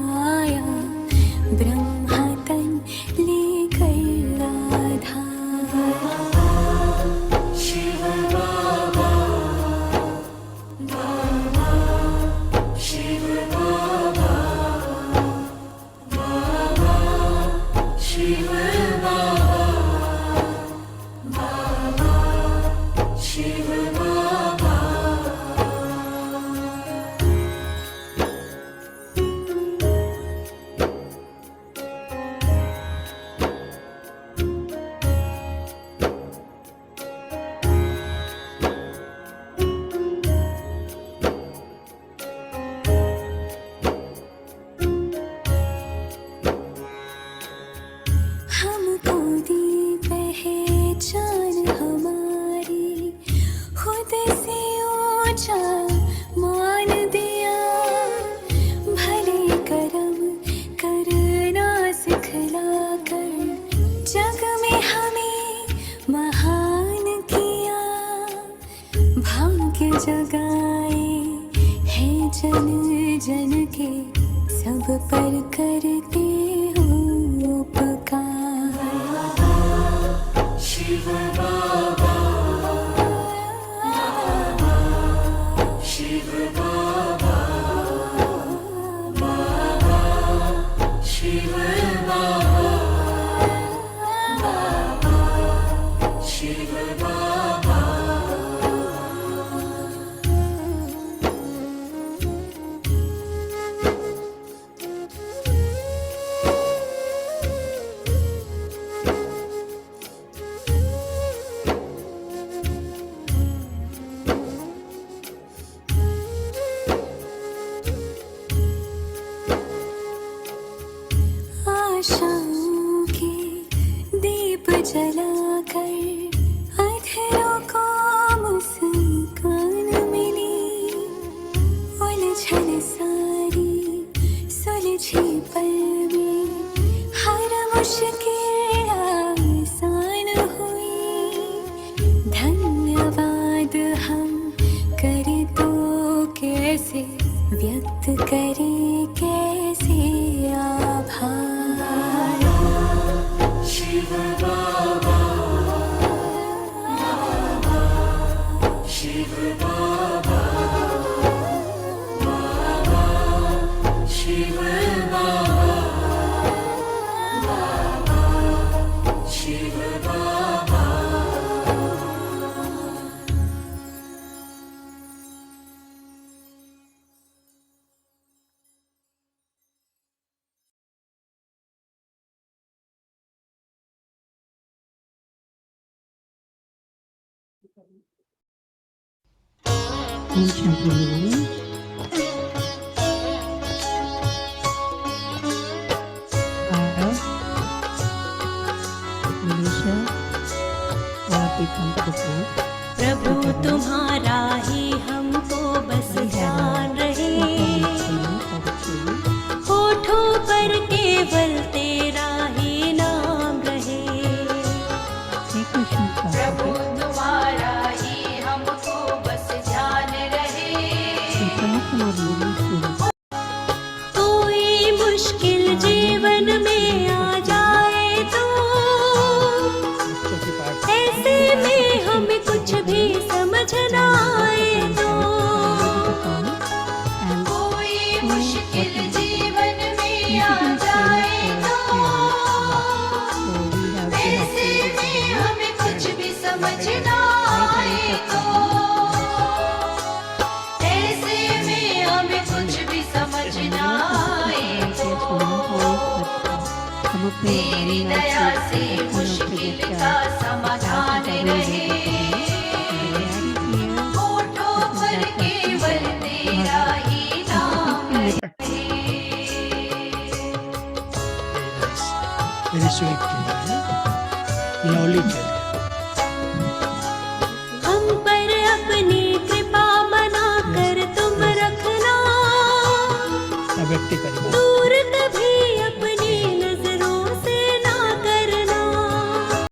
Speaker 8: हमको दी पहचान हमारी, खुद से ऊंचा मान दिया, भले कर्म करना सिखला कर, जग में हमें महान किया, भाग्य जगाए हैं जन जन के, सब पर करते हो उपकार। शिव बाबा, शिव बाबा, बाबा शिव बाबा, बाबा शिव बाबा। आशाओं के दीप जलाकर अधरों को मुस्कान मिली, उलझन सारी सुलझी पल में, हर मुश्किल आसान हुई, धन्यवाद हम करे तो कैसे व्यक्त करें, कैसे आभार। शिव बाबा, शिव बाबा, बाबा शिव बाबा, बाबा शिव बाबा। प्रभु तुम्हारा ही हमको बस ध्यान रहे, होठों पर केवल तेरा ही नाम रहे। प्रभु तुम्हारा ही हमको बस ध्यान रहे, कोई मुश्किल जीवन में आ जाए तो ऐसे में हमें कुछ भी समझ ना आए तो, कोई मुश्किल जीवन में आ जाए तो ऐसे में हमें कुछ भी समझ ना आए तो, ऐसे में हमें कुछ भी समझ ना आए तो, तेरी दया से मुश्किल का समाधान रहे, होठों पर केवल तेरा ही नाम रहे।
Speaker 1: Very sweet, lovely.